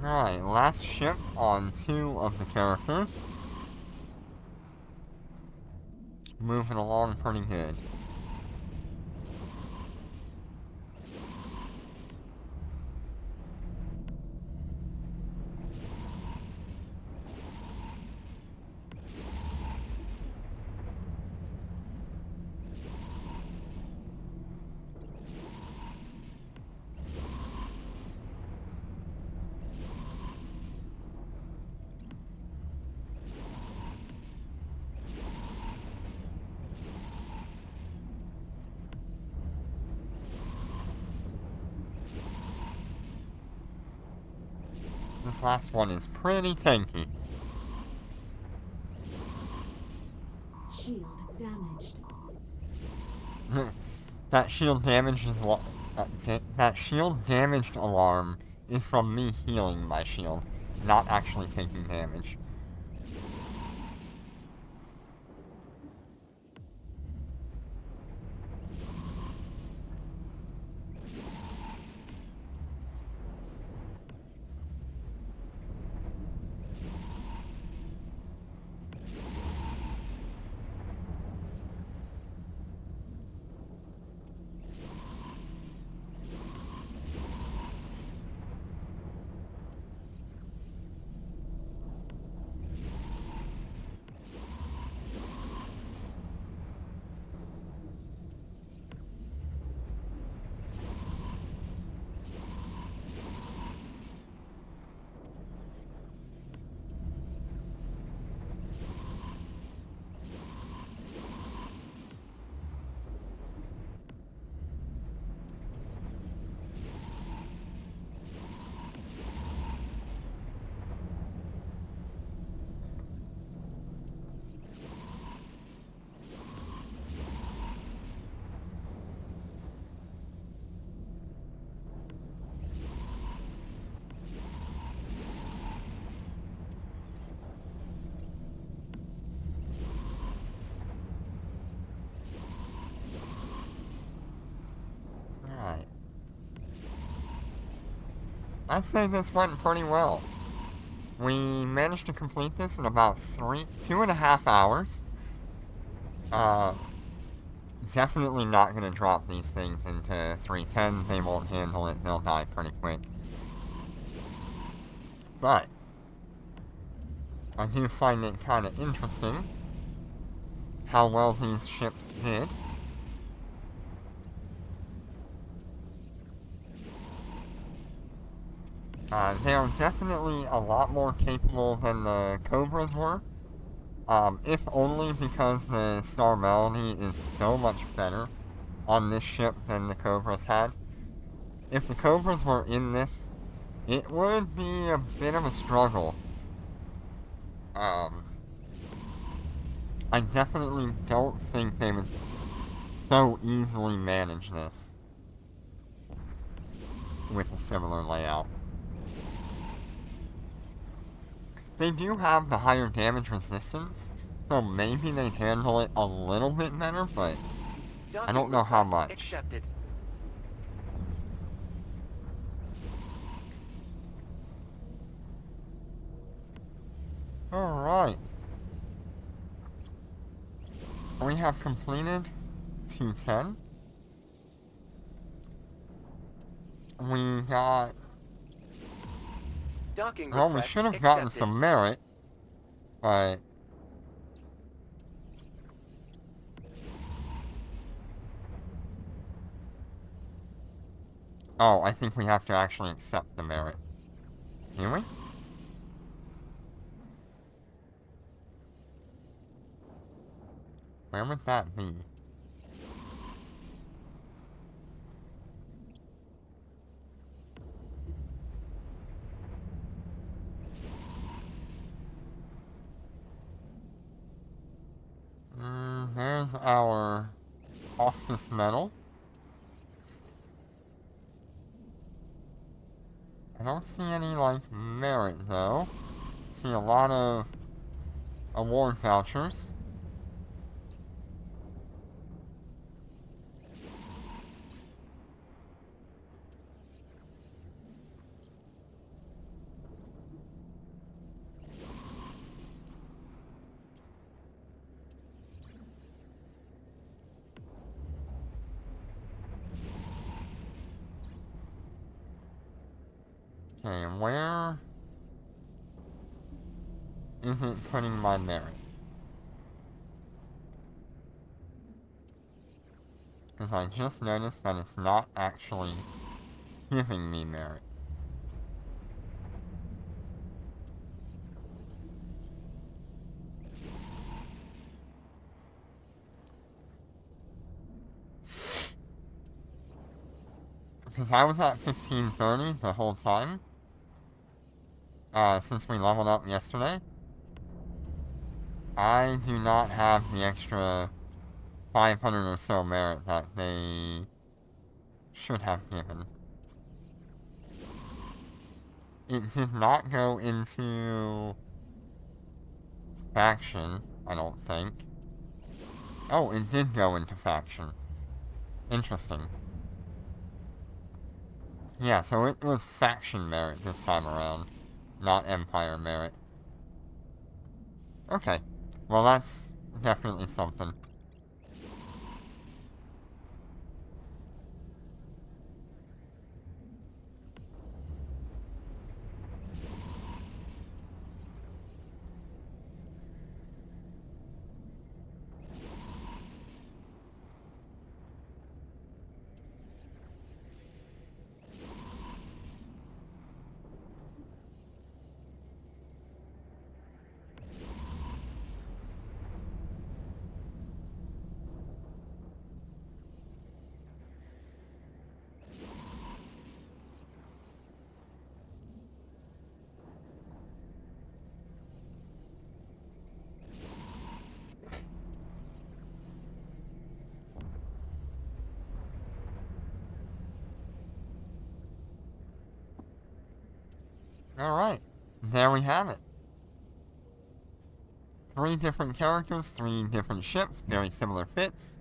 Alright, last ship on 2 of the characters. Moving along pretty good. This last one is pretty tanky. Shield damaged. That shield damage is that shield damaged alarm is from me healing my shield, not actually taking damage. Alright. I'd say this went pretty well. We managed to complete this in about 2.5 hours. Definitely not gonna drop these things into 310. They won't handle it. They'll die pretty quick. But I do find it kind of interesting how well these ships did. They are definitely a lot more capable than the Cobras were. If only because the Star Melody is so much better on this ship than the Cobras had. If the Cobras were in this, it would be a bit of a struggle. I definitely don't think they would so easily manage this with a similar layout. They do have the higher damage resistance, so maybe they'd handle it a little bit better, but I don't know how much. Accepted. Alright. We have completed 210. We got... Docking Well, we request should have gotten accepted. some merit, but... Oh, I think we have to actually accept the merit. Do we? Where would that be? There's our auspice medal. I don't see any, like, merit, though. See a lot of award vouchers. Okay, and where is it putting my merit? Because I just noticed that it's not actually giving me merit. Because I was at 1530 the whole time. Since we leveled up yesterday. I do not have the extra 500 or so merit that they should have given. It did not go into faction, I don't think. Oh, it did go into faction. Interesting. Yeah, so it was faction merit this time around, not empire merit. Okay, well that's definitely something. Alright, there we have it. 3 different characters, 3 different ships, very similar fits,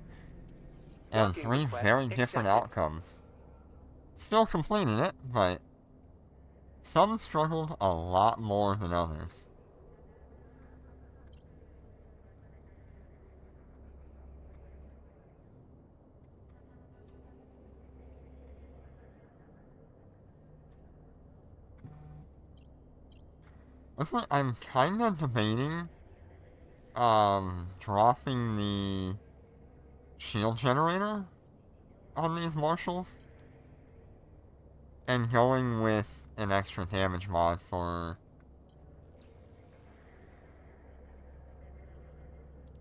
and Docking 3 request very different accepted. outcomes. Still completed it, but some struggled a lot more than others. Honestly, I'm kinda debating, dropping the shield generator on these marshals and going with an extra damage mod for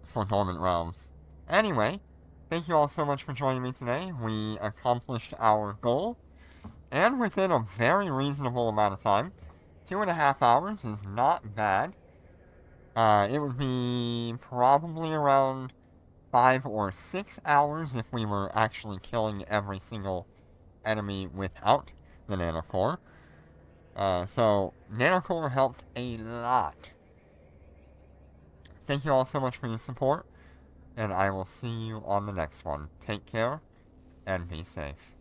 for Dormant Realms. Anyway, thank you all so much for joining me today. We accomplished our goal, and within a very reasonable amount of time. 2.5 hours is not bad. It would be probably around 5 or 6 hours if we were actually killing every single enemy without the nanocore. So, nanocore helped a lot. Thank you all so much for your support, and I will see you on the next one. Take care, and be safe.